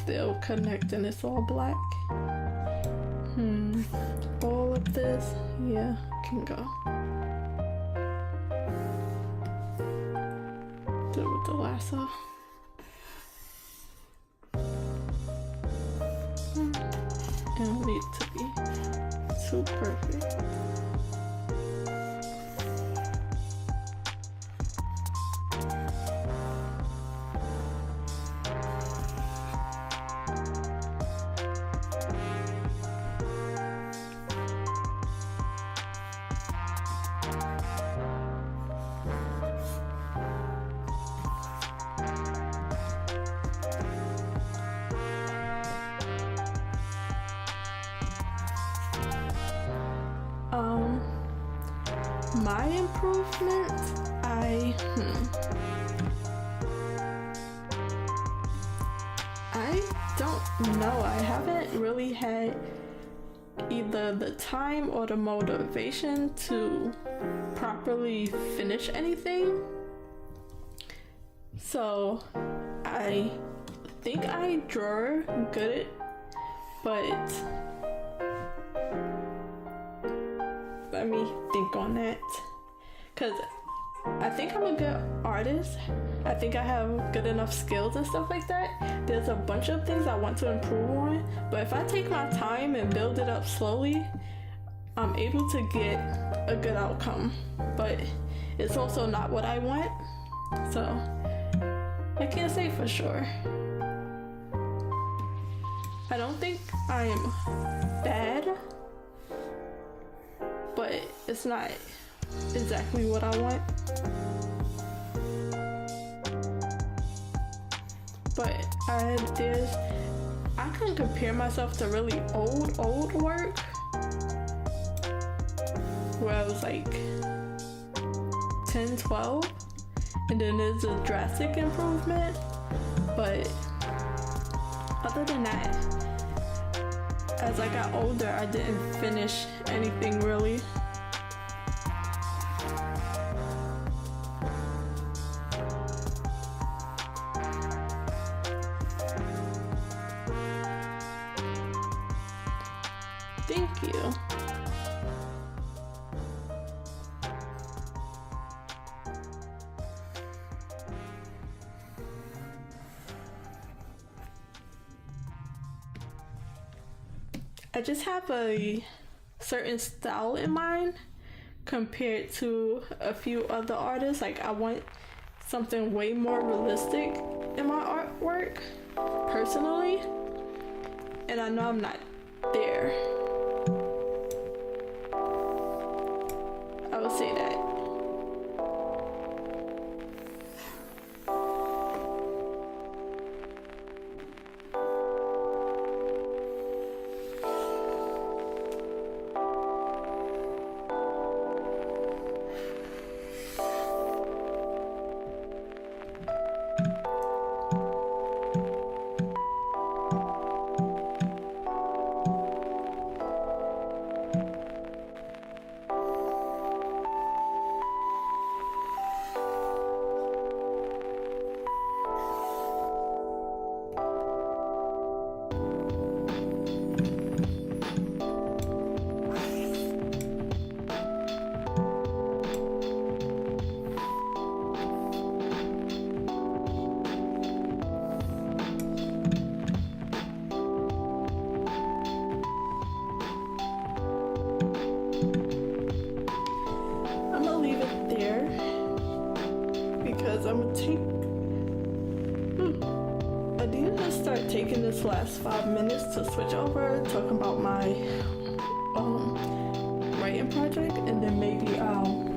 [SPEAKER 1] they'll connect and it's all black. All of this, yeah, can go. Do it with the lasso. It don't need to be too perfect. My improvement, I don't know. I haven't really had either the time or the motivation to properly finish anything. So I think I draw good, but let me think on that, because I think I'm a good artist. I think I have good enough skills and stuff like that. There's a bunch of things I want to improve on, but if I take my time and build it up slowly, I'm able to get a good outcome. But it's also not what I want, so I can't say for sure. I don't think I'm bad, but it's not exactly what I want. But I can compare myself to really old work where I was like 10, 12, and then there's a drastic improvement. But other than that, as I got older, I didn't finish anything really. Thank you. I just have a certain style in mind compared to a few other artists. Like, I want something way more realistic in my artwork, personally, and I know I'm not there. I would say that. because I'm gonna take. I need to start taking this last 5 minutes to switch over, talk about my writing project, and then maybe I'll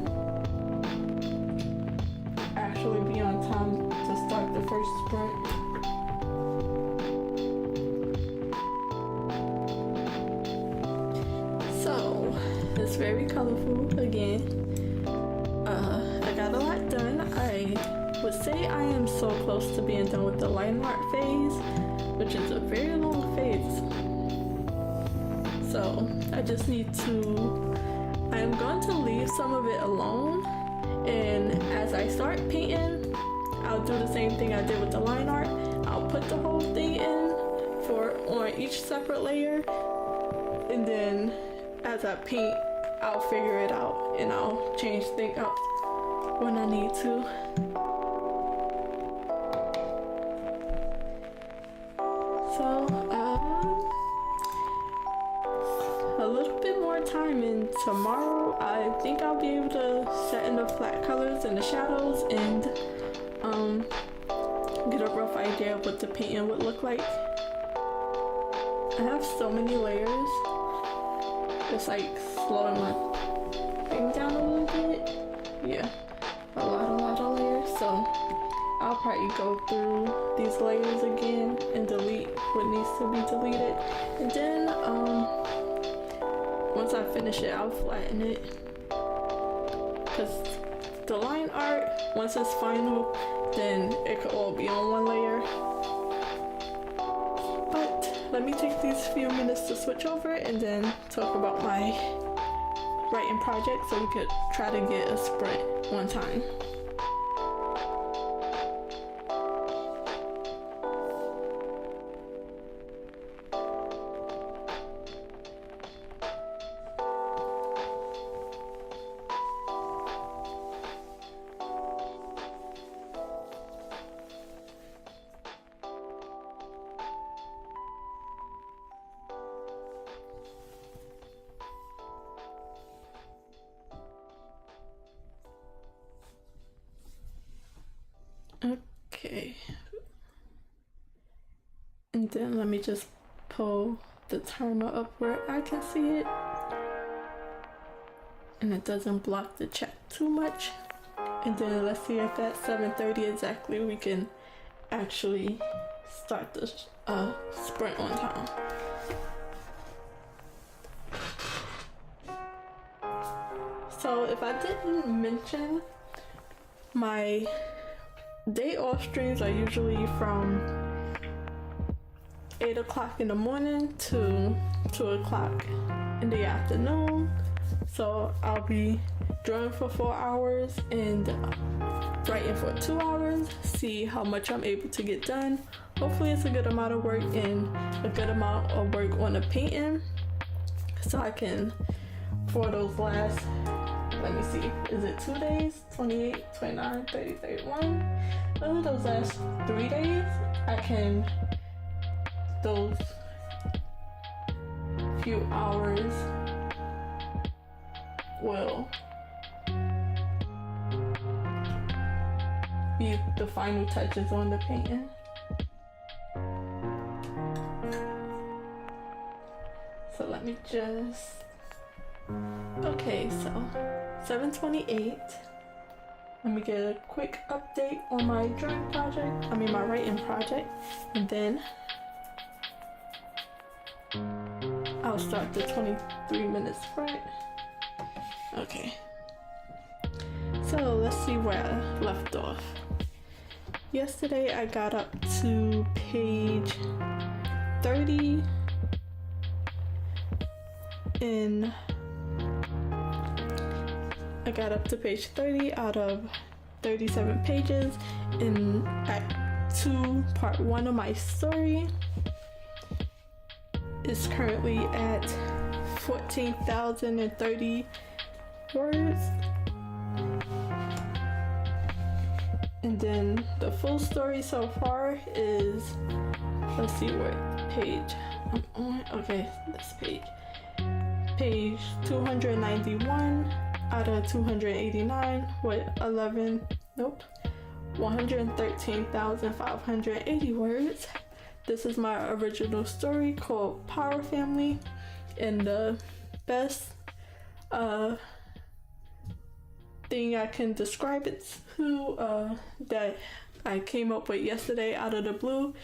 [SPEAKER 1] actually be on time to start the first sprint. So it's very colorful again. I got a lot done. I would say I am so close to being done with the line art phase, which is a very long phase. So I just need to, I'm going to leave some of it alone, and as I start painting, I'll do the same thing I did with the line art. I'll put the whole thing in on each separate layer, and then as I paint, I'll figure it out and I'll change things up when I need to. So, a little bit more time, and tomorrow I think I'll be able to set in the flat colors and the shadows and get a rough idea of what the painting would look like. I have so many layers. It's like slowing my thing down a little bit. Yeah, a lot of layers. So I'll probably go through these layers again and delete what needs to be deleted. And then once I finish it, I'll flatten it. Because the line art, once it's final, then it could all be on one layer. But let me take these few minutes to switch over and then talk about my writing project so we could try to get a sprint one time. Okay, and then let me just pull the timer up where I can see it and it doesn't block the chat too much. And then let's see if at 7:30 exactly we can actually start the sprint on time. So if I didn't mention, my day off streams are usually from 8 o'clock in the morning to 2 o'clock in the afternoon. So I'll be drawing for 4 hours and writing for 2 hours, see how much I'm able to get done. Hopefully it's a good amount of work and a good amount of work on the painting, so I can, for those last, let me see, is it 2 days? 28, 29, 30, 31. Over those last 3 days, I can, those few hours will be the final touches on the painting. So let me just, okay, so 7:28. Let me get a quick update on my drawing project, my writing project, and then I'll start the 23-minute sprint. Okay, so let's see where I left off. Yesterday I got up to page 30 in I got up to page 30 out of 37 pages in Act 2, Part 1 of my story. It's currently at 14,030 words. And then the full story so far is, let's see what page I'm on. Okay, this page. Page 291 out of 289 with 113,580 words. This is my original story called Power Family, and the best thing I can describe it to that I came up with yesterday out of the blue.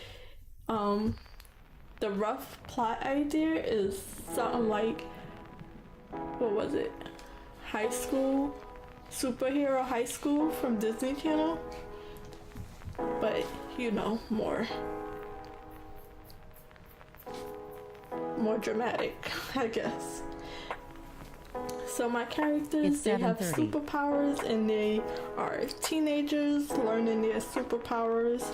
[SPEAKER 1] The rough plot idea is something like, what was it? High School, Superhero High School from Disney Channel, but you know, more dramatic, I guess. So my characters, they have superpowers, and they are teenagers learning their superpowers,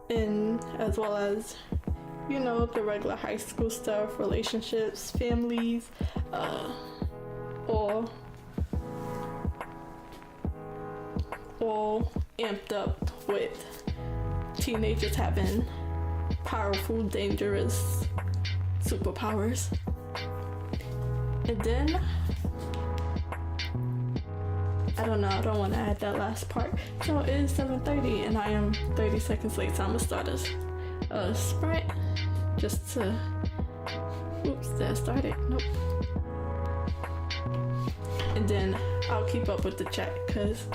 [SPEAKER 1] and as well as, you know, the regular high school stuff, relationships, families, all amped up with teenagers having powerful, dangerous superpowers. And then, I don't know, I don't want to add that last part. So it is 7:30 and I am 30 seconds late, so I'm gonna start a sprint just to, oops, did I start it? Nope. And then I'll keep up with the chat, because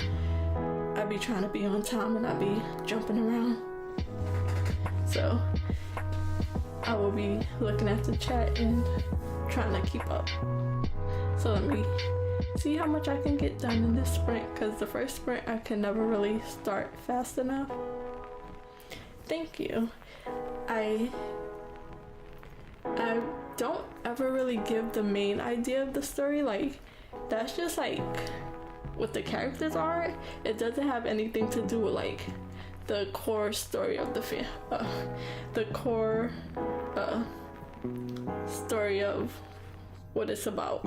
[SPEAKER 1] I be trying to be on time and I be jumping around. So I will be looking at the chat and trying to keep up. So let me see how much I can get done in this sprint, because the first sprint I can never really start fast enough. Thank you. I don't ever really give the main idea of the story. Like, that's just like what the characters are. It doesn't have anything to do with like the core story of the the core story of what it's about.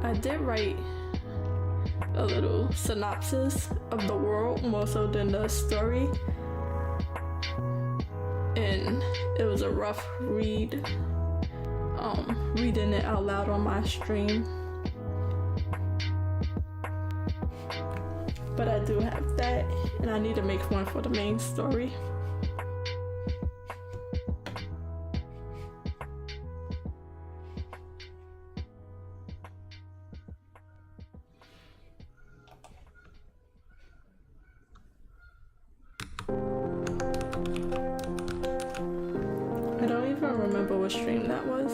[SPEAKER 1] I did write a little synopsis of the world more so than the story, and it was a rough read, reading it out loud on my stream. But I do have that, and I need to make one for the main story. I don't even remember what stream that was.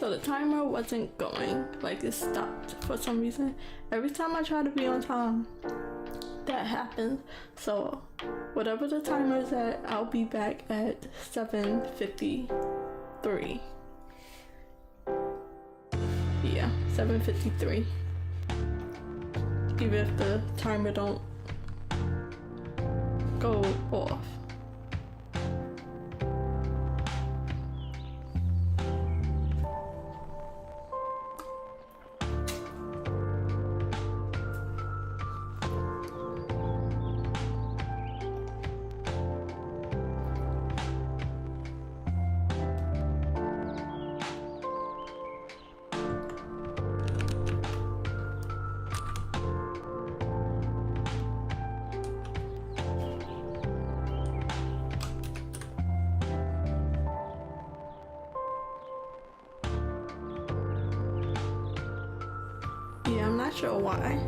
[SPEAKER 1] So the timer wasn't going, like it stopped for some reason. Every time I try to be on time, that happens. So whatever the timer is at, I'll be back at 7:53. Yeah, 7:53. Even if the timer don't go off. Yeah, I'm not sure why.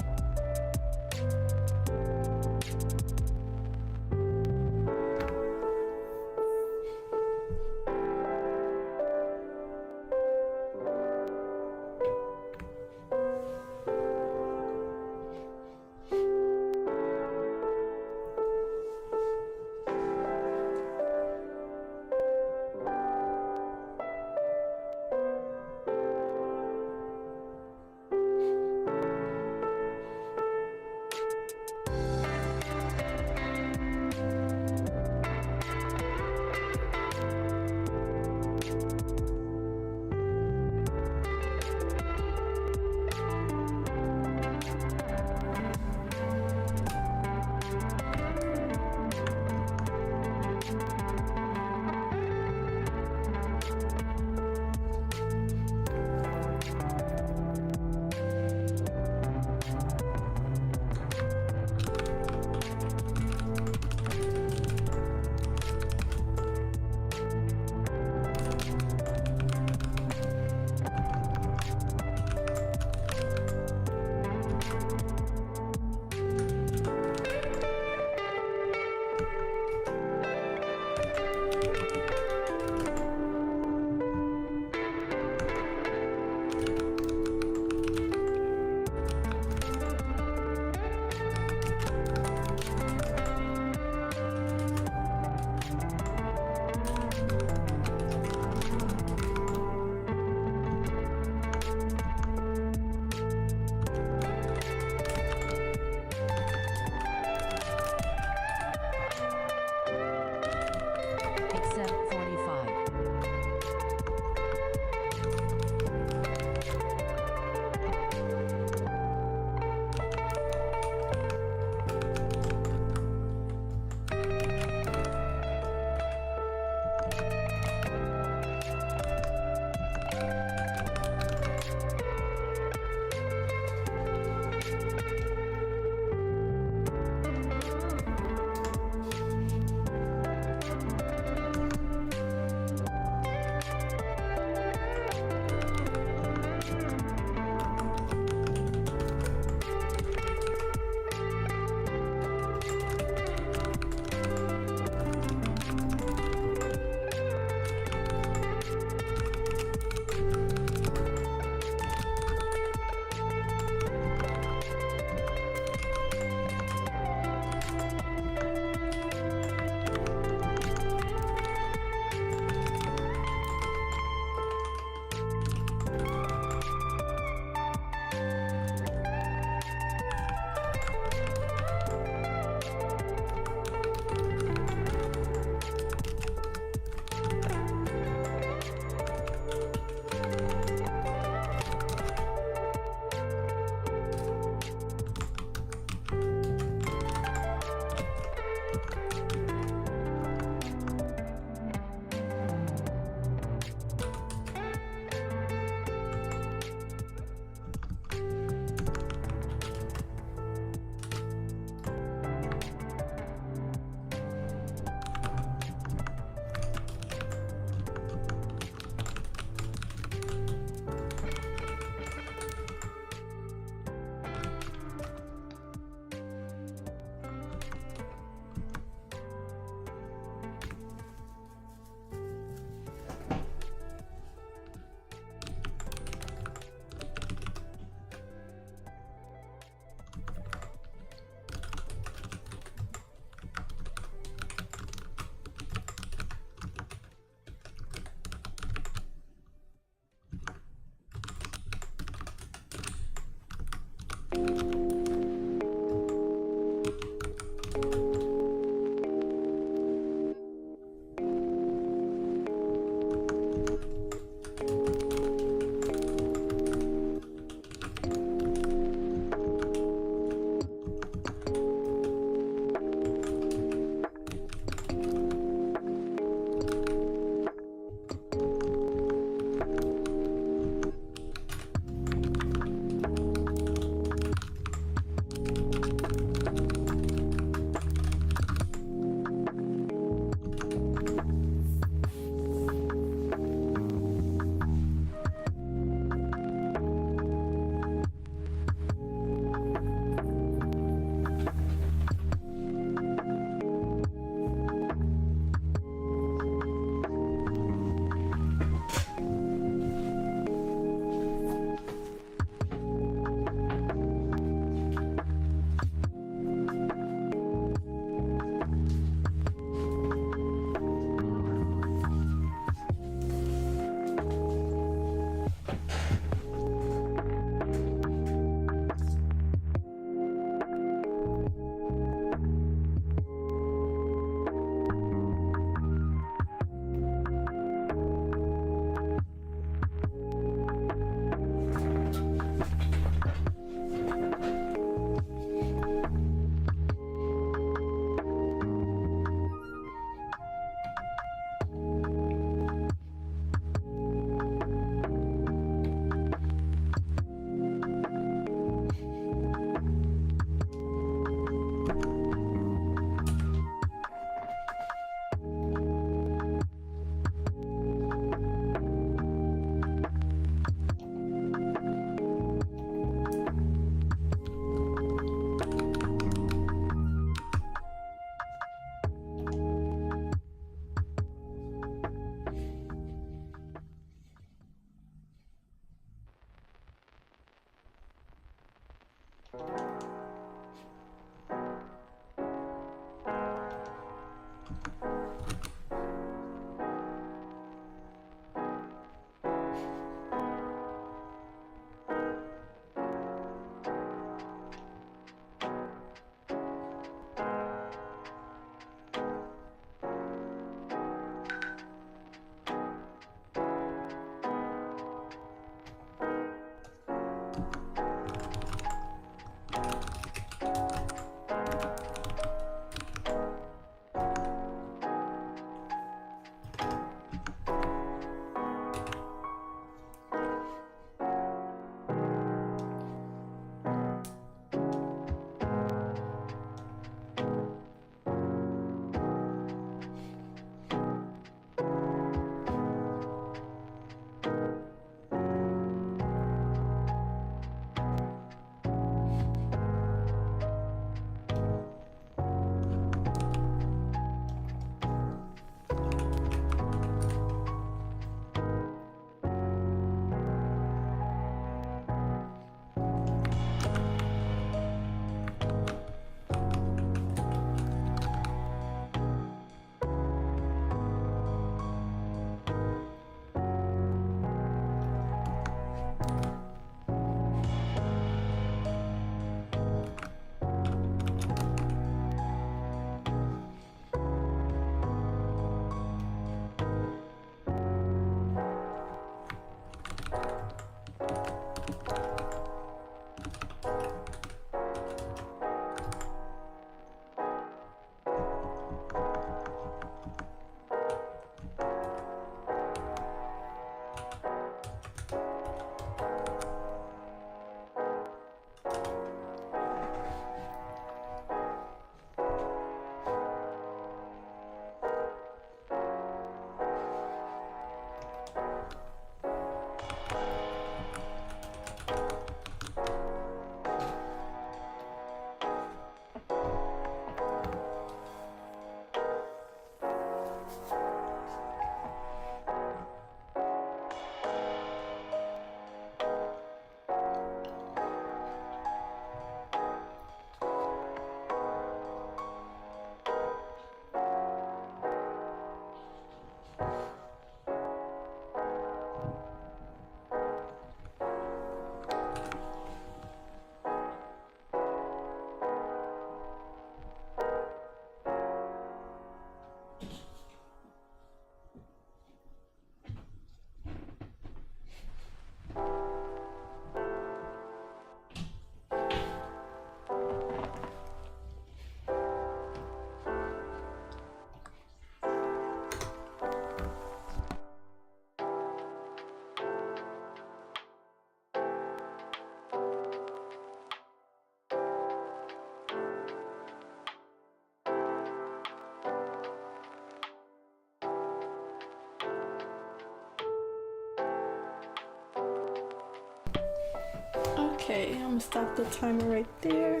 [SPEAKER 1] Okay, I'm gonna stop the timer right there.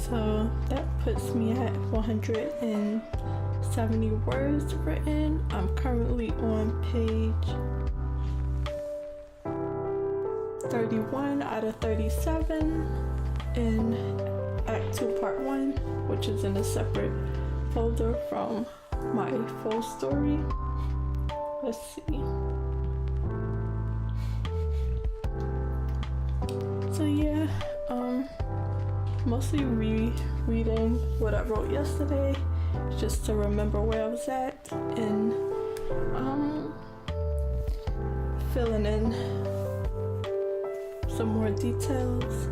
[SPEAKER 1] So that puts me at 170 words written. I'm currently on page 31 out of 37 in Act 2 Part 1, which is in a separate folder from my full story. Let's see. So yeah, mostly rereading what I wrote yesterday just to remember where I was at and filling in some more details.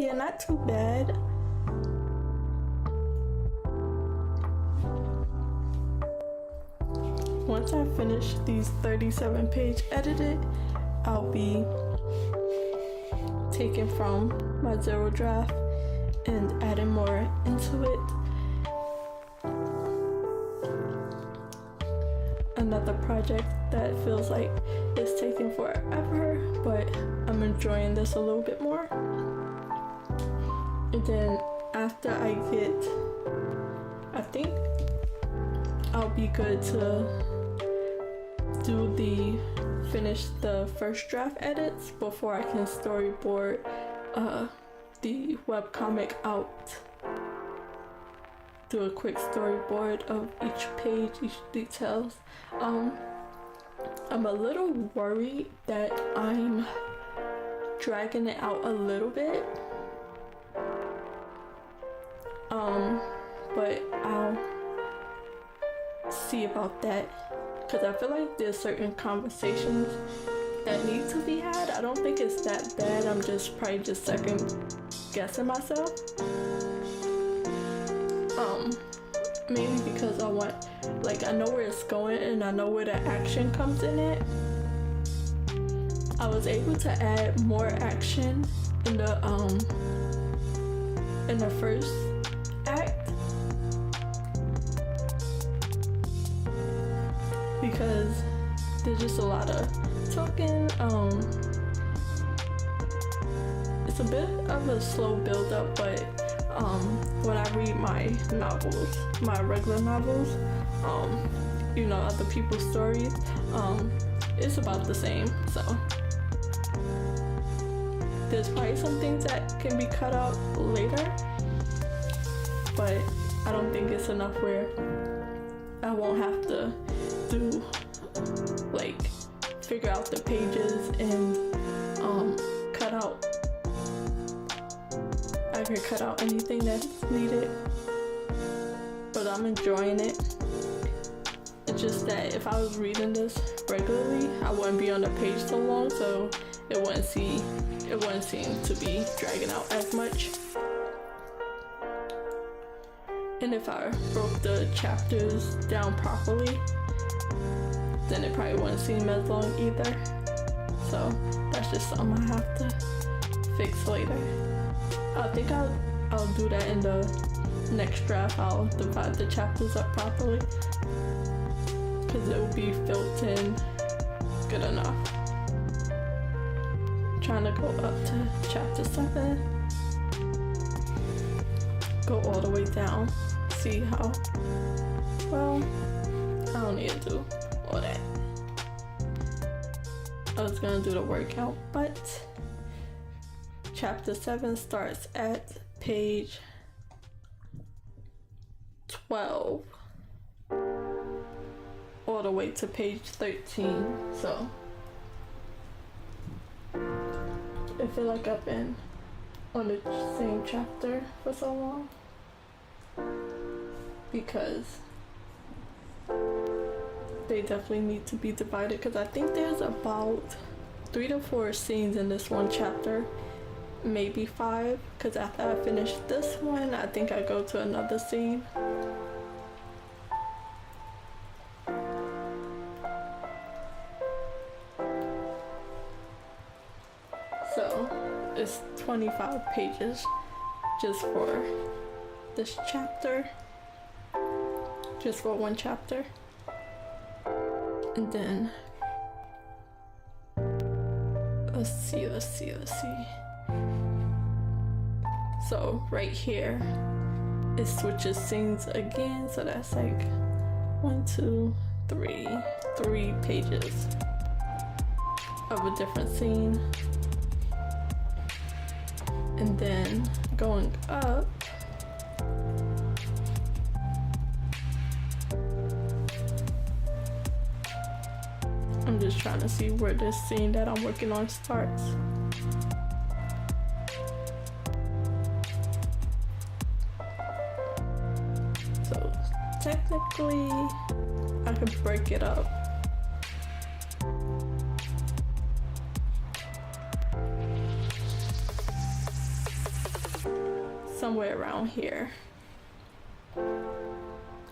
[SPEAKER 1] Yeah, not too bad. Once I finish these 37-page edited, I'll be taking from my zero draft and adding more into it. Another project that feels like it's taking forever, but I'm enjoying this a little bit more. And then after I think I'll be good to finish the first draft edits before I can storyboard the webcomic out. Do a quick storyboard of each page, each details. I'm a little worried that I'm dragging it out a little bit. But I'll see about that, because I feel like there's certain conversations that need to be had. I don't think it's that bad. I'm probably just second guessing myself. Mainly because I know where it's going and I know where the action comes in it. I was able to add more action in the first act because there's just a lot of talking. It's a bit of a slow build up, but when I read my regular novels, other people's stories, it's about the same. So there's probably some things that can be cut out later, but I don't think it's enough where I won't have to figure out the pages and cut out. I could cut out anything that's needed, but I'm enjoying it. It's just that if I was reading this regularly, I wouldn't be on the page so long, so it wouldn't seem to be dragging out as much. And if I broke the chapters down properly, then it probably wouldn't seem as long either. So that's just something I have to fix later. I think I'll do that in the next draft. I'll divide the chapters up properly because it will be filled in good enough. I'm trying to go up to chapter 7, go all the way down, see how well. I don't need to do all that. I was gonna do the workout, but chapter 7 starts at page 12 all the way to page 13. So I feel like I've been on the same chapter for so long because they definitely need to be divided, because I think there's about 3 to 4 scenes in this one chapter, maybe 5, because after I finish this one, I think I go to another scene. it's 25 pages just for this chapter, just for one chapter. And then let's see. So right here it switches scenes again, so that's like 1, 2, 3 pages of a different scene. And then going up, I'm just trying to see where this scene that I'm working on starts. So technically I could break it up. Somewhere around here.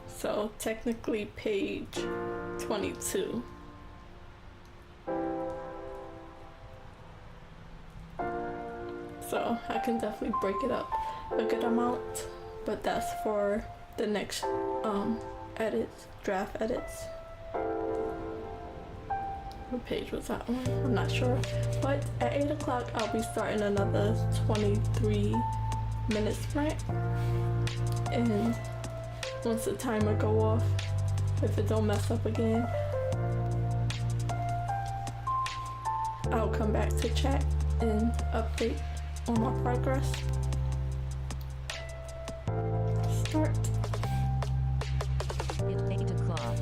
[SPEAKER 1] So technically page 22. So I can definitely break it up a good amount, but that's for the next edits, draft edits. What page was that one? I'm not sure. But at 8 o'clock I'll be starting another 23-minute sprint. And once the timer go off, if it don't mess up again, I'll come back to chat and update on my progress. Start.
[SPEAKER 2] It's 8 o'clock.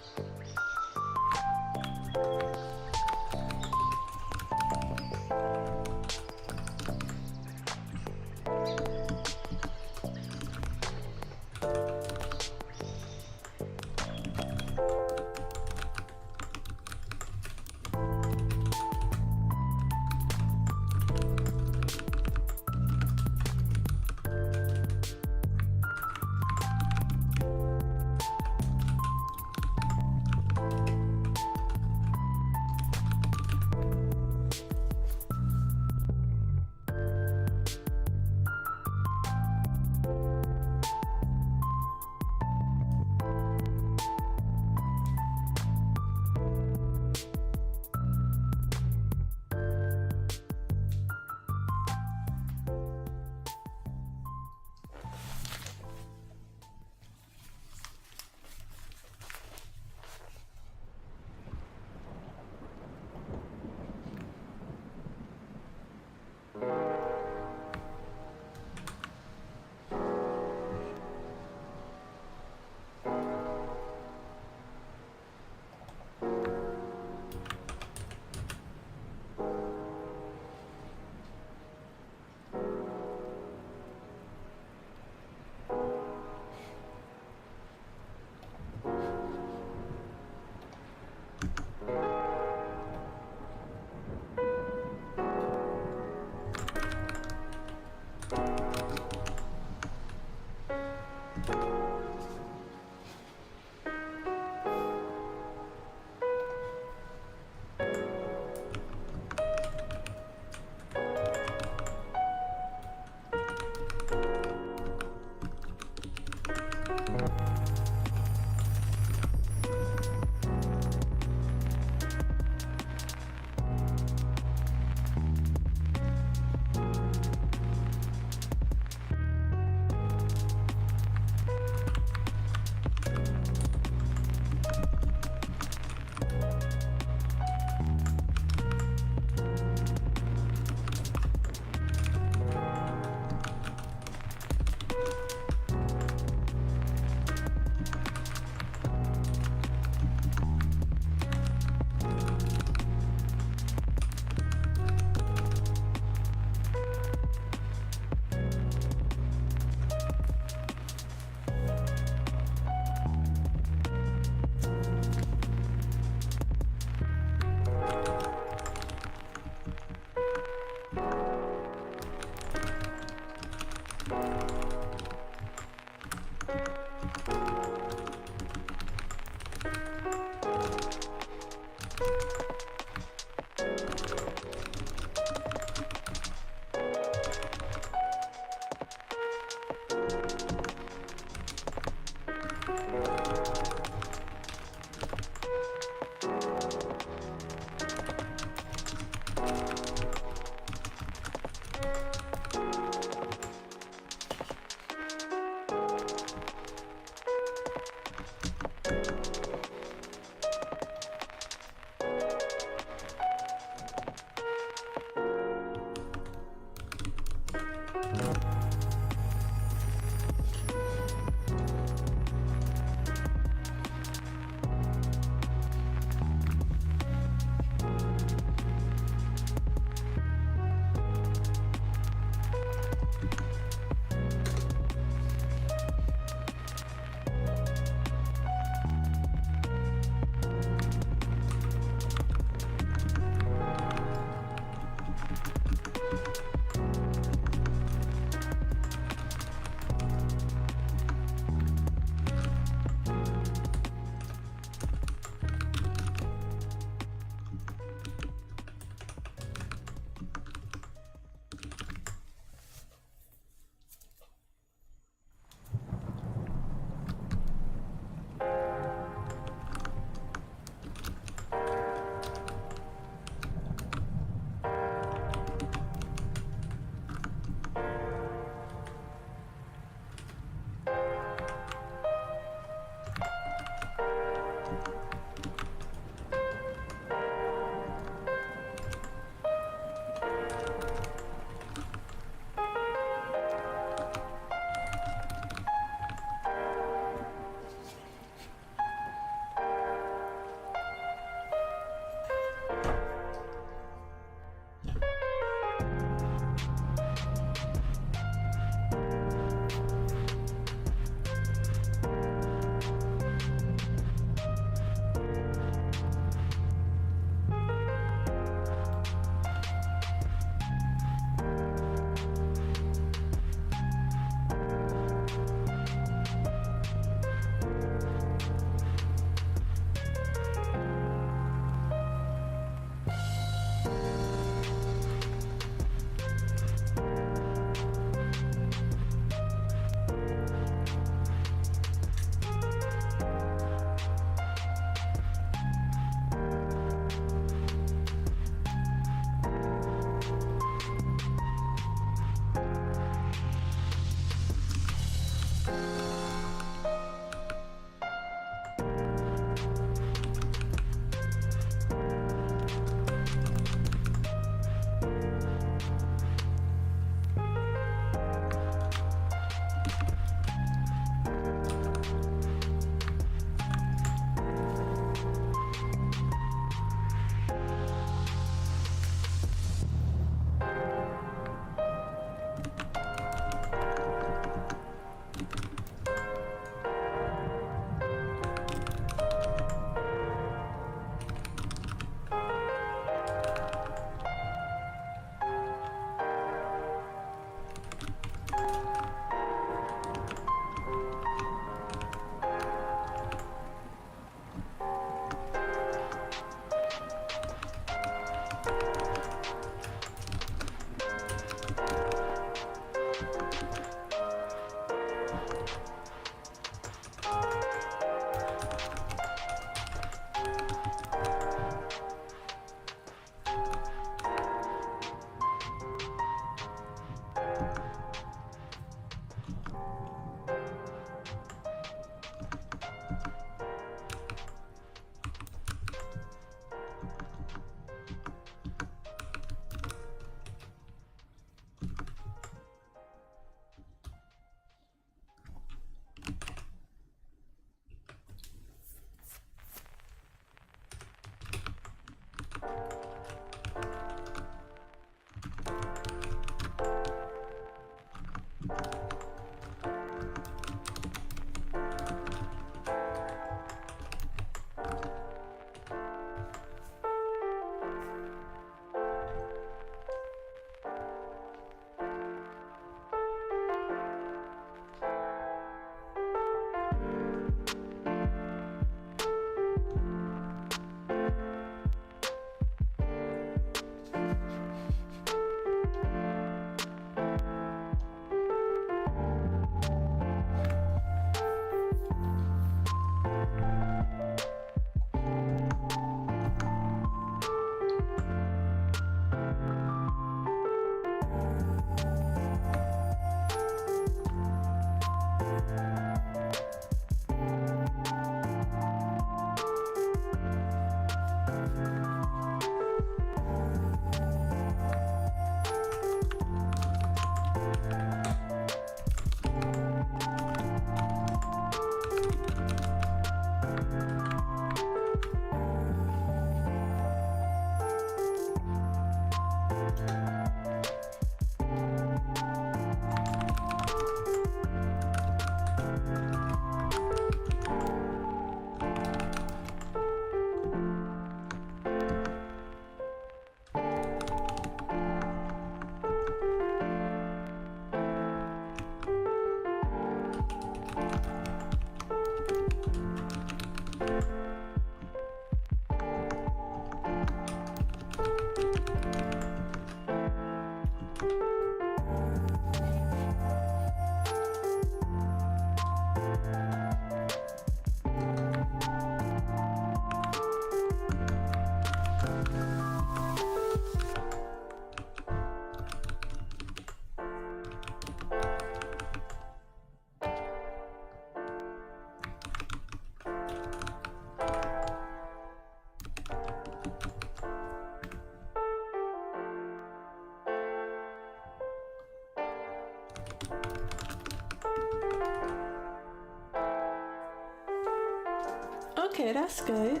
[SPEAKER 1] Okay, that's good.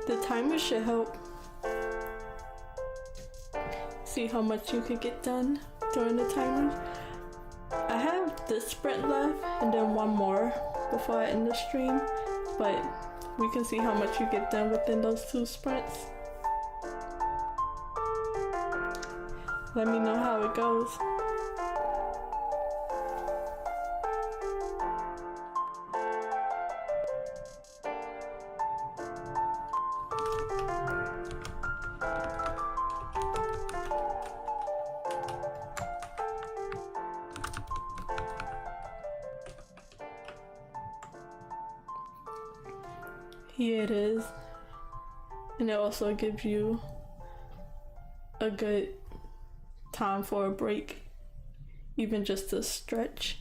[SPEAKER 1] The timer should help see how much you could get done during the timer. I have this sprint left and then one more before I end the stream, but we can see how much you get done within those 2 sprints. Let me know how it goes. Here it is, and it also gives you a good time for a break, even just to stretch.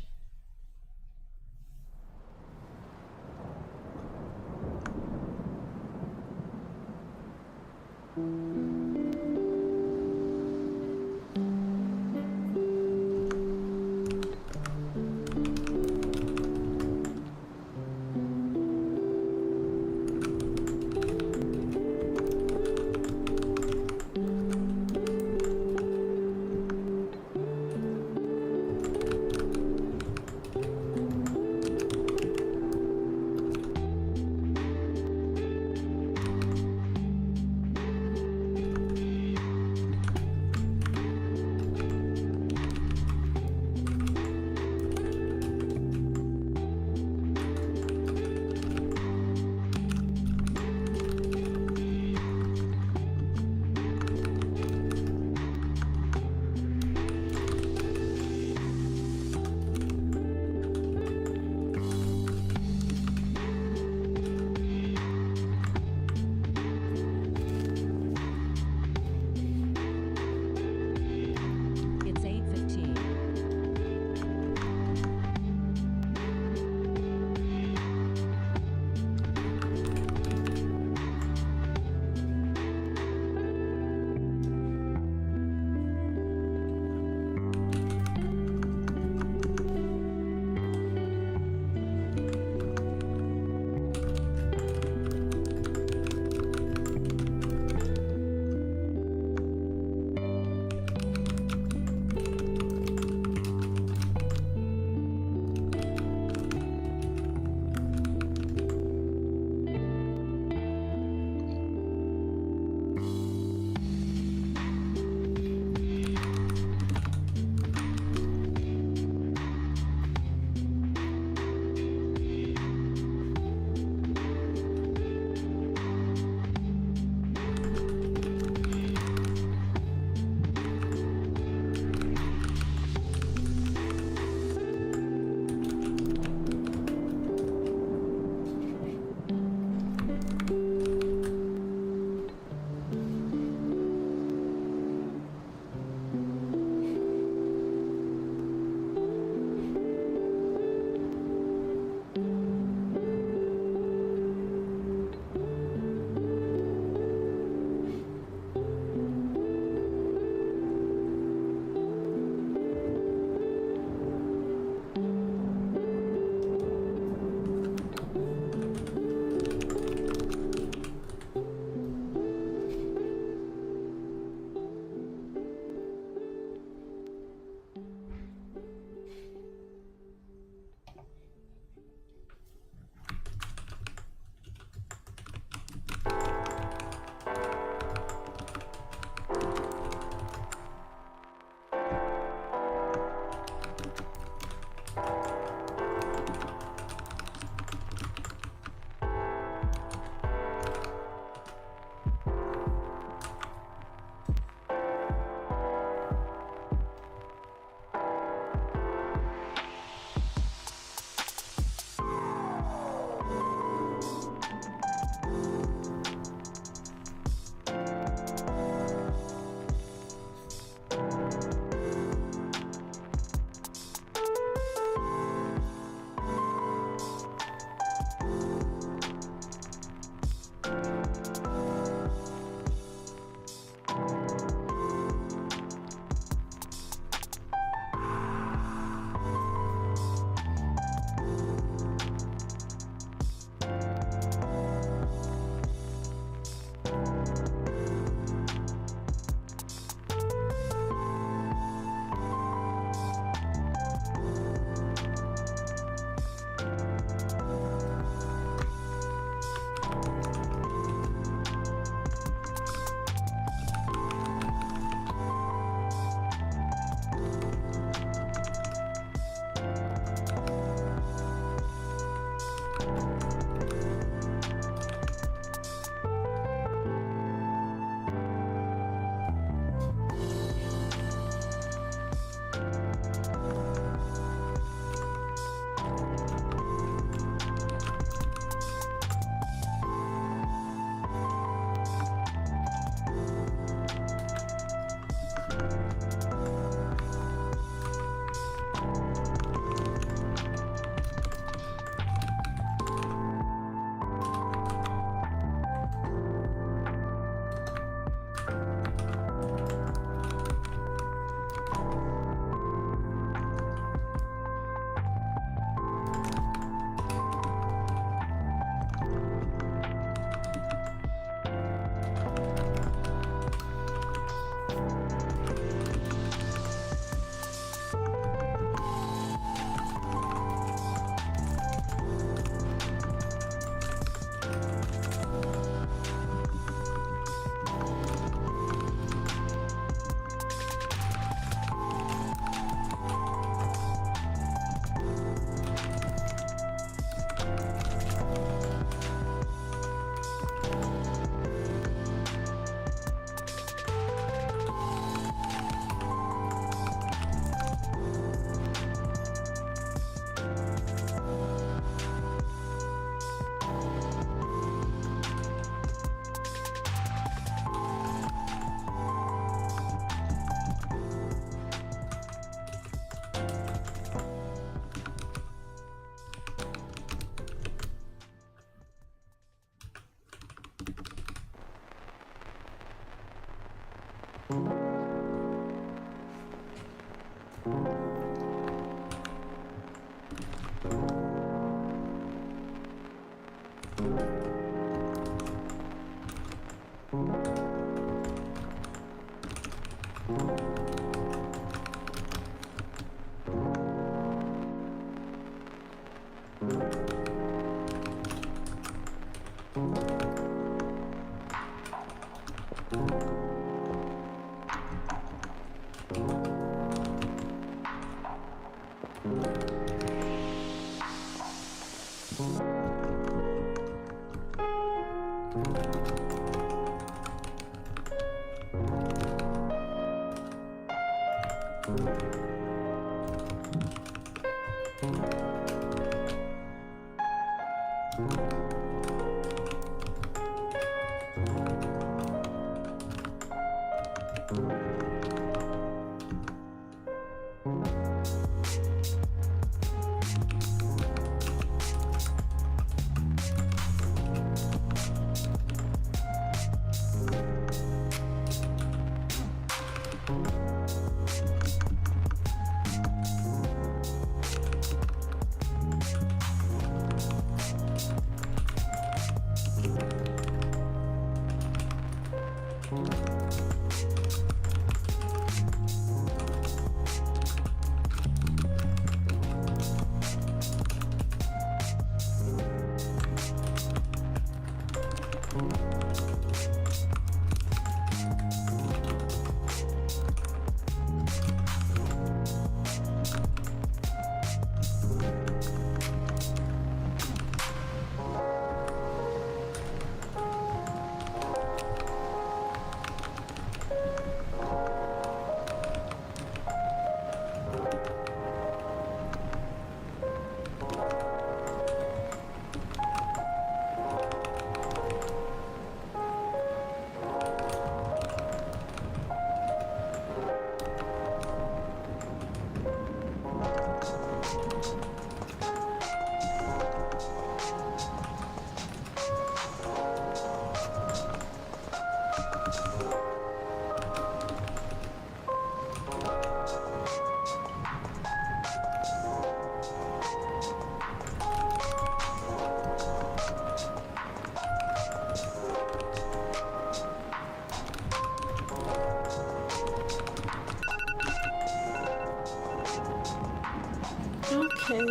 [SPEAKER 1] Okay,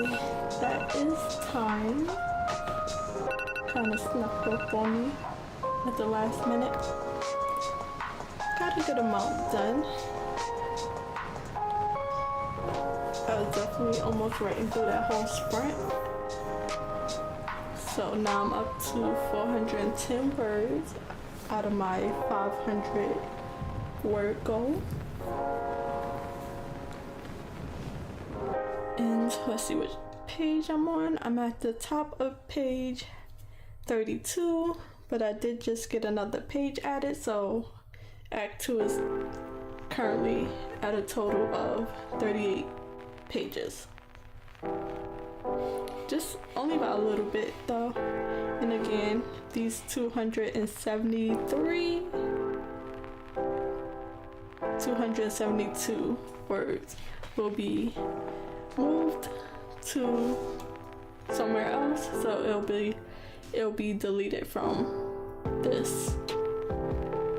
[SPEAKER 1] that is time. Kind of snuck up on me at the last minute. Got a good amount done. I was definitely almost writing through that whole sprint. So now I'm up to 410 words out of my 500 word goal. And let's see which page I'm on. I'm at the top of page 32, but I did just get another page added, so Act 2 is currently at a total of 38 pages. Just only about a little bit though. And again, these 272 words will be moved to somewhere else, so it'll be deleted from this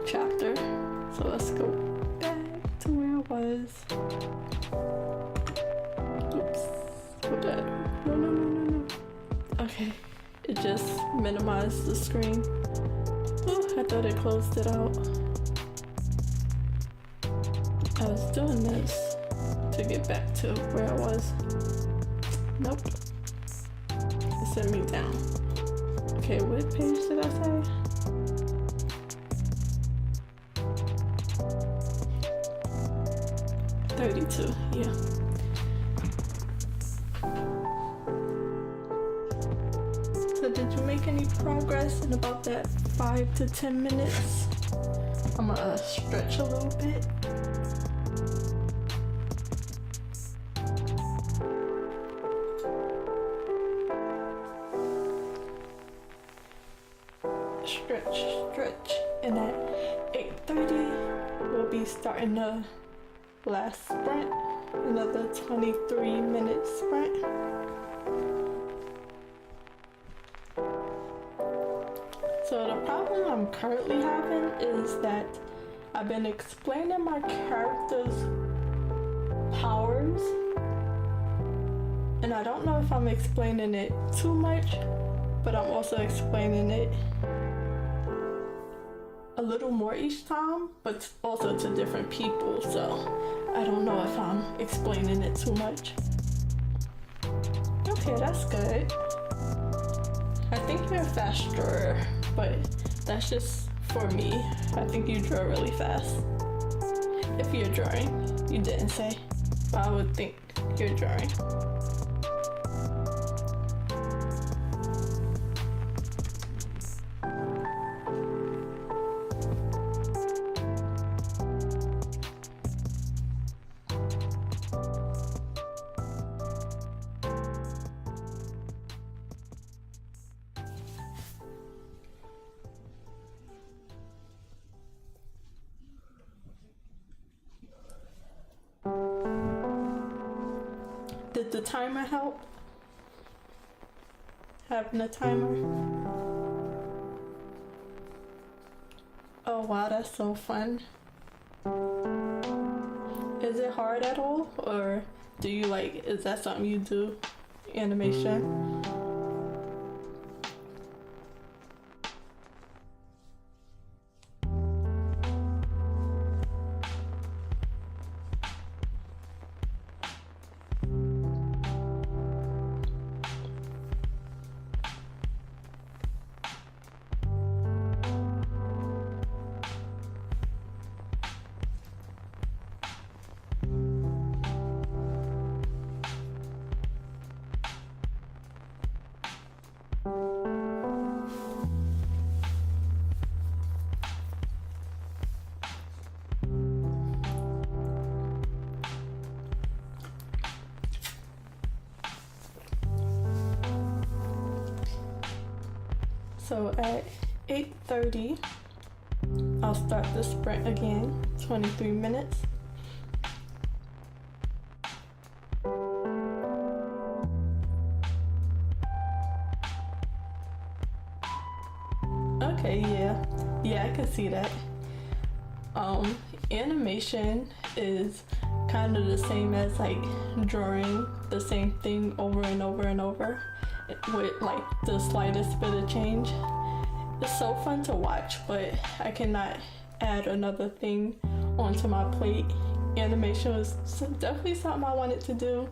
[SPEAKER 1] chapter. So let's go back to where I was. Oops, what did I do? No. Okay, it just minimized the screen. Ooh, I thought it closed it out. I was doing this to get back to where I was. Nope. It sent me down. Okay, what page did I say? $32, yeah. So did you make any progress in about that 5 to 10 minutes? I'm gonna stretch a little bit. Stretch, and at 8:30 we'll be starting the last sprint, another 23-minute sprint. So the problem I'm currently having is that I've been explaining my character's powers, and I don't know if I'm explaining it too much, but I'm also explaining it a little more each time, but also to different people, so I don't know if I'm explaining it too much. Okay, that's good. I think you're a fast drawer, but that's just for me. I think you draw really fast. If you're drawing, you didn't say, but I would think you're drawing. Did the timer help? Having a timer? Oh wow, that's so fun. Is it hard at all? Or do you is that something you do? Animation? So at 8:30, I'll start the sprint again, 23 minutes. Okay, yeah, I can see that. Animation is kind of the same as drawing the same thing over and over and over with the slightest bit of change. It's so fun to watch, but I cannot add another thing onto my plate. Animation was definitely something I wanted to do.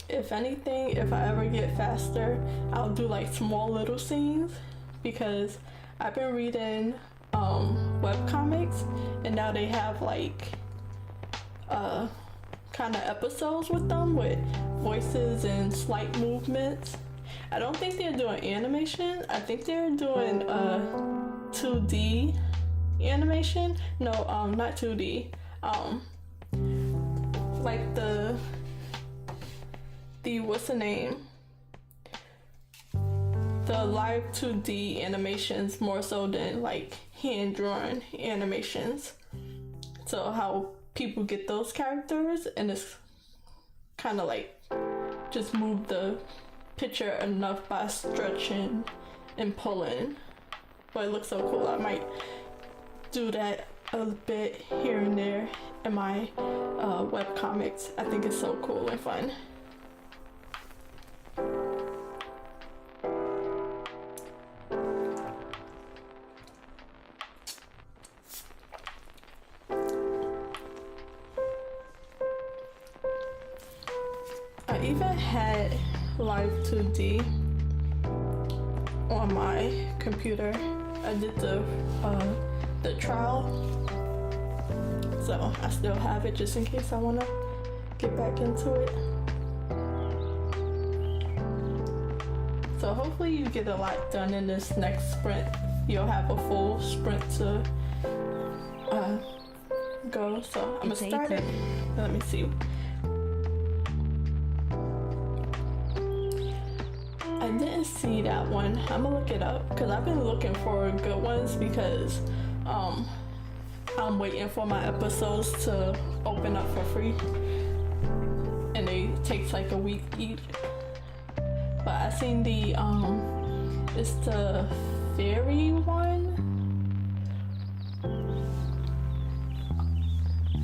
[SPEAKER 1] If anything, if I ever get faster, I'll do small little scenes, because I've been reading webcomics, and now they have kind of episodes with them with voices and slight movements. I don't think they're doing animation. I think they're doing 2D animation. No, not 2D. The what's the name? The live 2D animations more so than hand drawn animations. So how people get those characters, and it's kind of just move the picture enough by stretching and pulling. But it looks so cool. I might do that a bit here and there in my webcomics. I think it's so cool and fun. I even had Live 2D on my computer. I did the trial, so I still have it just in case I want to get back into it. So hopefully you get a lot done in this next sprint. You'll have a full sprint to go. So I'm gonna start it. Let me see. I didn't see that one. I'm gonna look it up because I've been looking for good ones, because I'm waiting for my episodes to open up for free. takes like a week each. But I seen the it's the fairy one.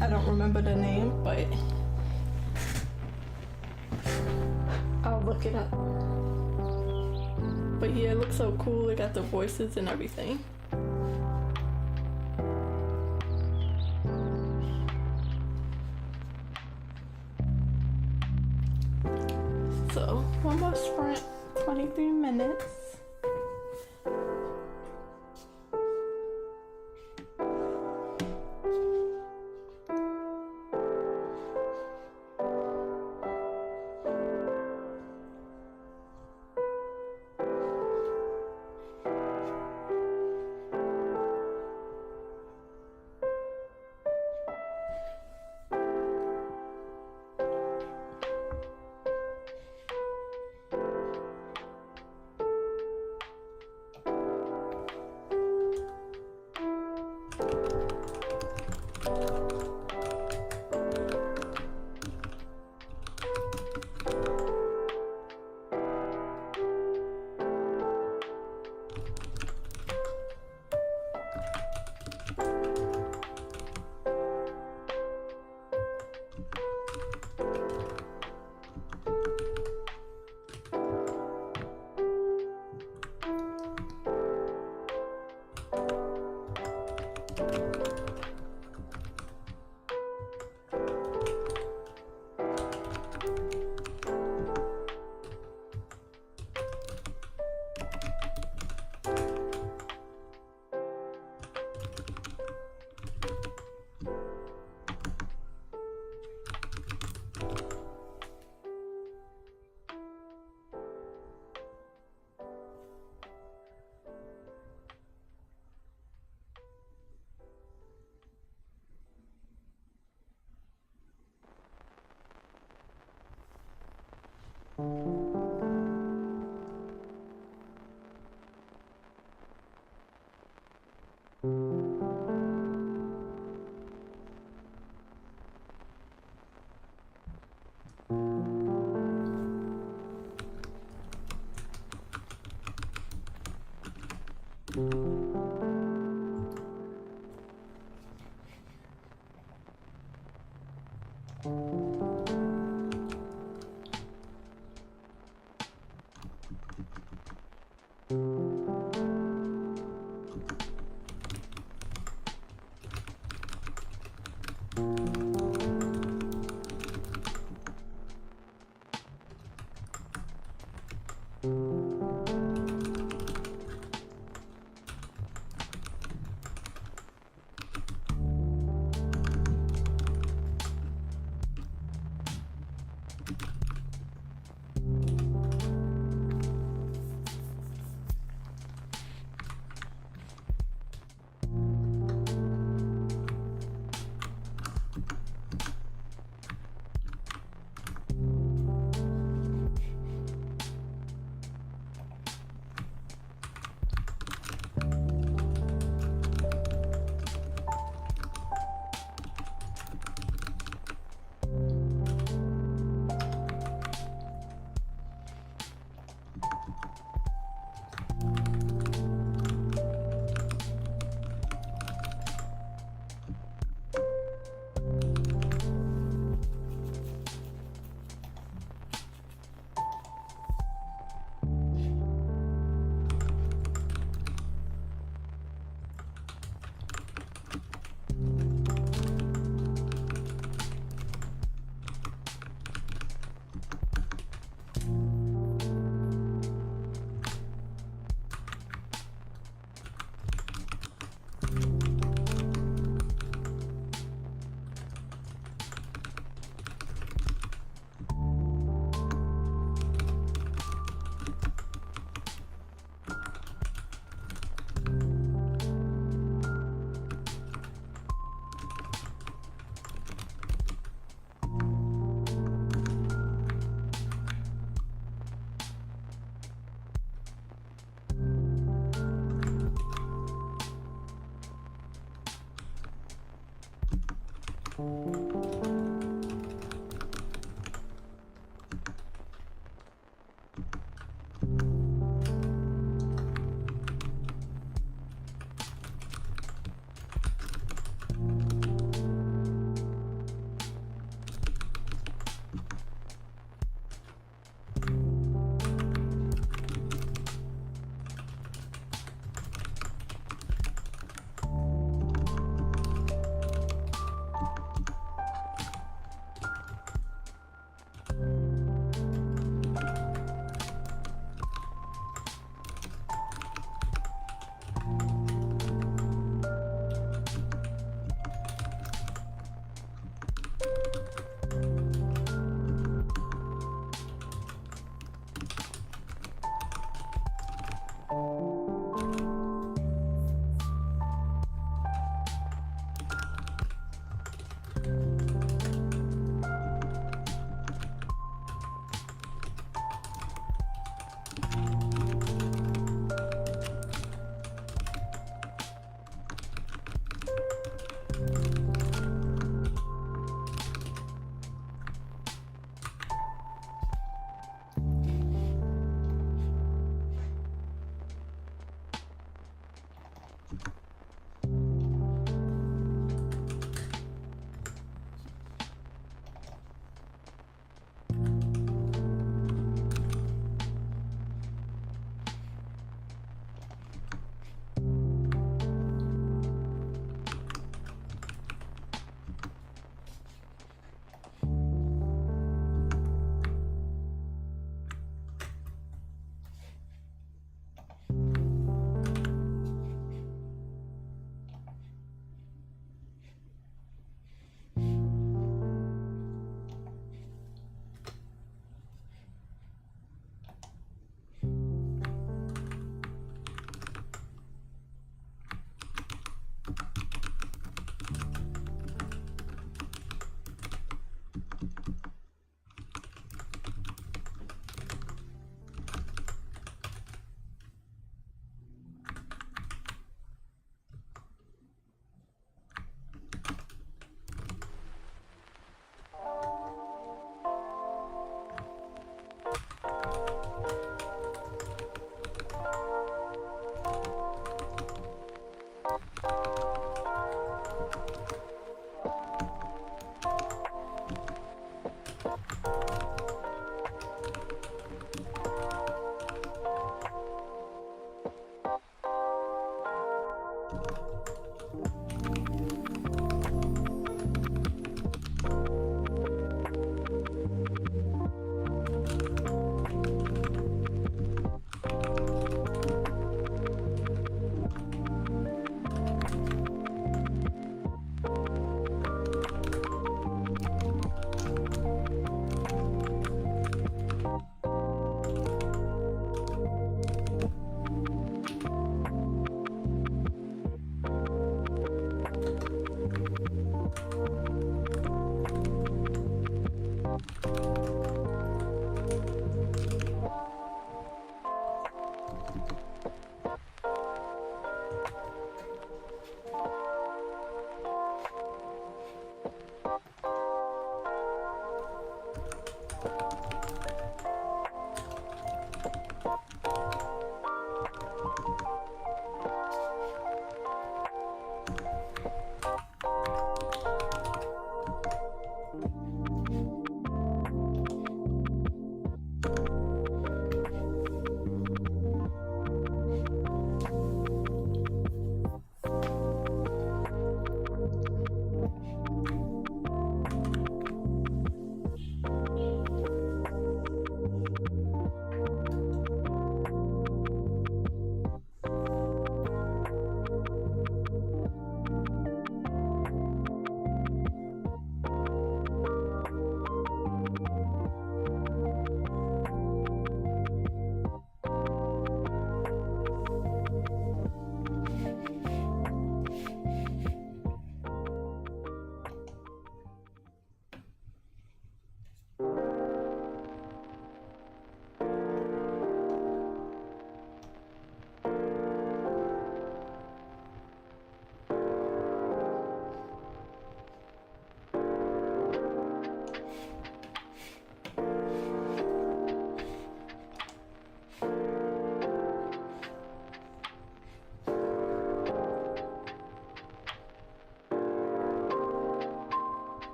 [SPEAKER 1] I don't remember the name, but I'll look it up. But yeah, it looks so cool. It got the voices and everything. So, one more sprint, 23 minutes.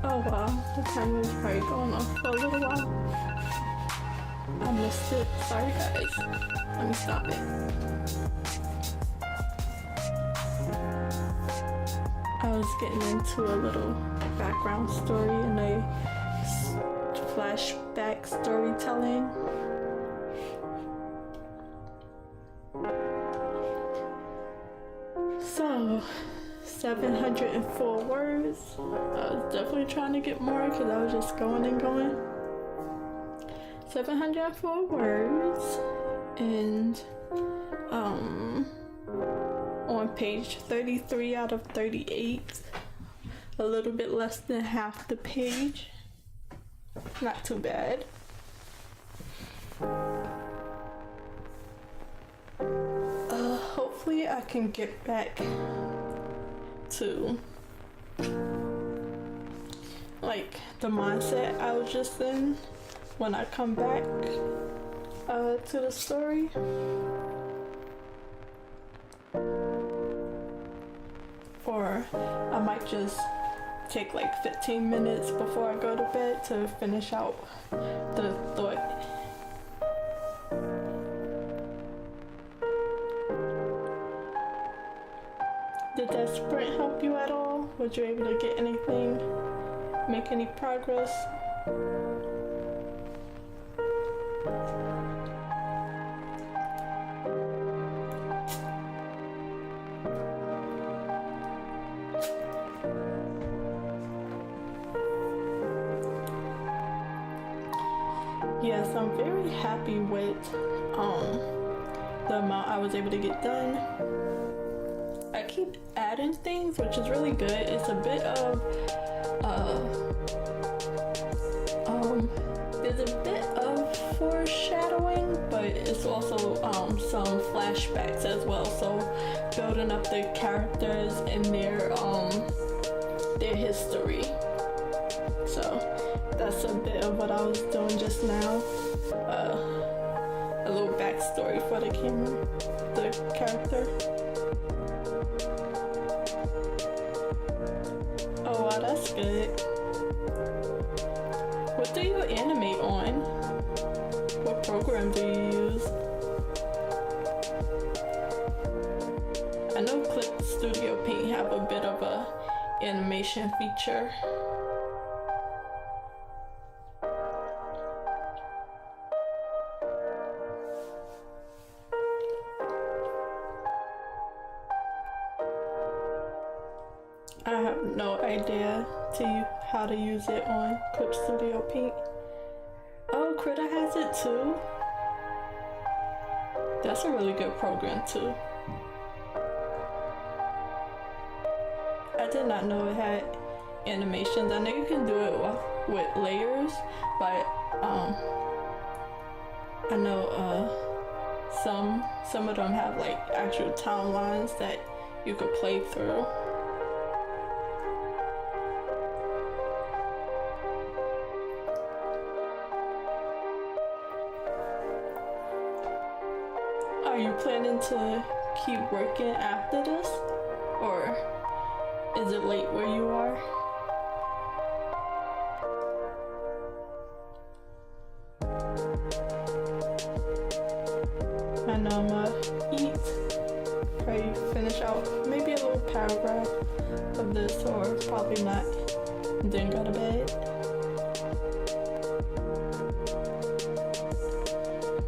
[SPEAKER 1] Oh wow, the timer is probably going off for a little while. I missed it. Sorry guys. Let me stop it. I was getting into a little background story and a flashback storytelling. So, 704 words. I was definitely trying to get more because I was just going and going. 704 words, and on page 33 out of 38, a little bit less than half the page. Not too bad. Hopefully I can get back to like the mindset I was just in when I come back to the story. Or I might just take like 15 minutes before I go to bed to finish out the thought. Did that sprint help you at all? Was you able to get anything, make any progress? Yes, I'm very happy with the amount I was able to get done. I keep adding things, which is really good. It's a bit of there's a bit of foreshadowing, but it's also some flashbacks as well. So building up the characters and their history. So that's a bit of what I was doing just now. A little backstory for the character. Oh wow, that's good. What do you animate on? What program do you use? I know Clip Studio Paint have a bit of a animation feature. I have no idea how to use it on Clip Studio Paint. Oh, Critter has it too. That's a really good program too. I did not know it had animations. I know you can do it with layers, but I know some of them have like actual timelines that you could play through. Are you planning to keep working after this? Or is it it late where you are? I know I'm gonna eat, probably finish out maybe a little paragraph of this, or probably not, and then go to bed.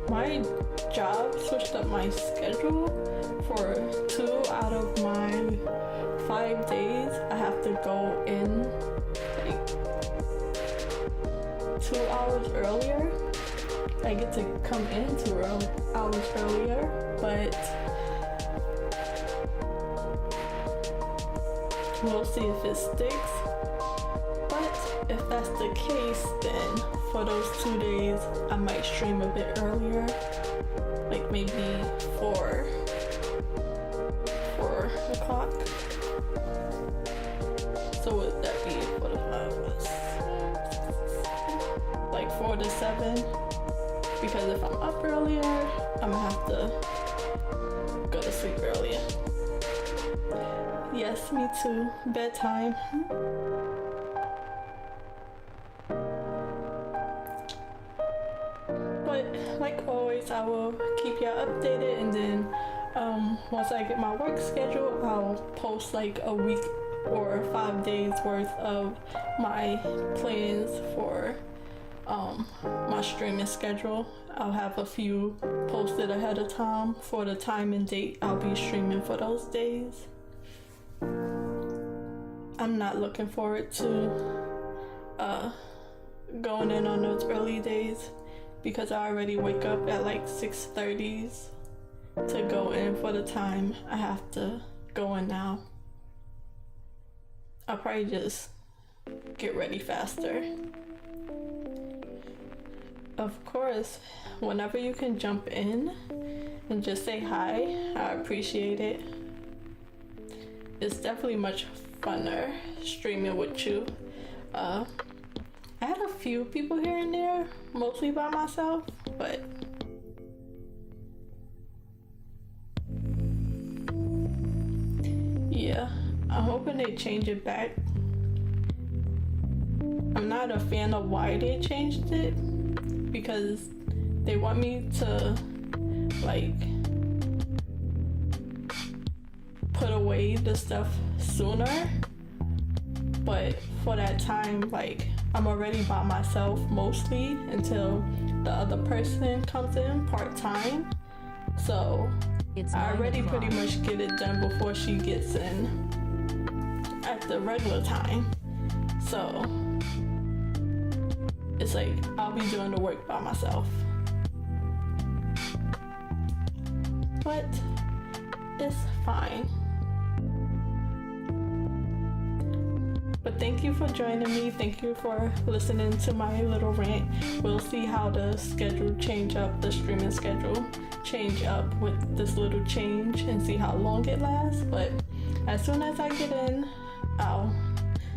[SPEAKER 1] My job switched up my schedule for 2 out of my 5 days. I have to go in like 2 hours earlier. I get to come in 2 hours earlier, but we'll see if it sticks. But if that's the case, then for those 2 days, I might stream a bit earlier, like maybe 4 o'clock. So would that be 4 to 5? Like 4 to 7? Because if I'm up earlier, I'm gonna have to go to sleep earlier. Yes, me too. Bedtime. But like always, I will keep y'all updated, and then once I get my work schedule, I'll post like a week or 5 days worth of my plans for my streaming schedule. I'll have a few posted ahead of time for the time and date I'll be streaming for those days. I'm not looking forward to going in on those early days, because I already wake up at like 6:30 to go in for the time I have to go in now. I'll probably just get ready faster. Of course, whenever you can jump in and just say hi, I appreciate it. It's definitely much funner streaming with you. I had a few people here and there, mostly by myself, but yeah, I'm hoping they change it back. I'm not a fan of why they changed it, because they want me to like put away the stuff sooner, but for that time, like, I'm already by myself mostly until the other person comes in part-time, so I already pretty much get it done before she gets in at the regular time. So it's like I'll be doing the work by myself, but it's fine. But thank you for joining me. Thank you for listening to my little rant. We'll see how the schedule change up, the streaming schedule change up with this little change, and see how long it lasts. But as soon as I get in, I'll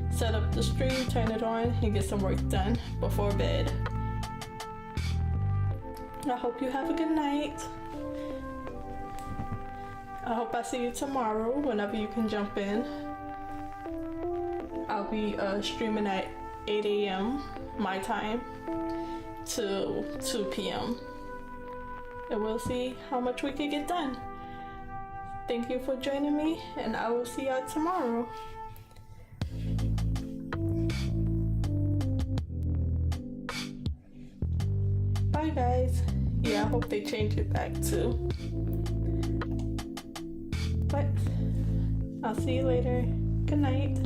[SPEAKER 1] set up the stream, turn it on, and get some work done before bed. I hope you have a good night. I hope I see you tomorrow whenever you can jump in. I'll be streaming at 8 a.m. my time to 2 p.m. and we'll see how much we can get done. Thank you for joining me, and I will see y'all tomorrow. Bye guys. Yeah, I hope they change it back too. But I'll see you later. Good night.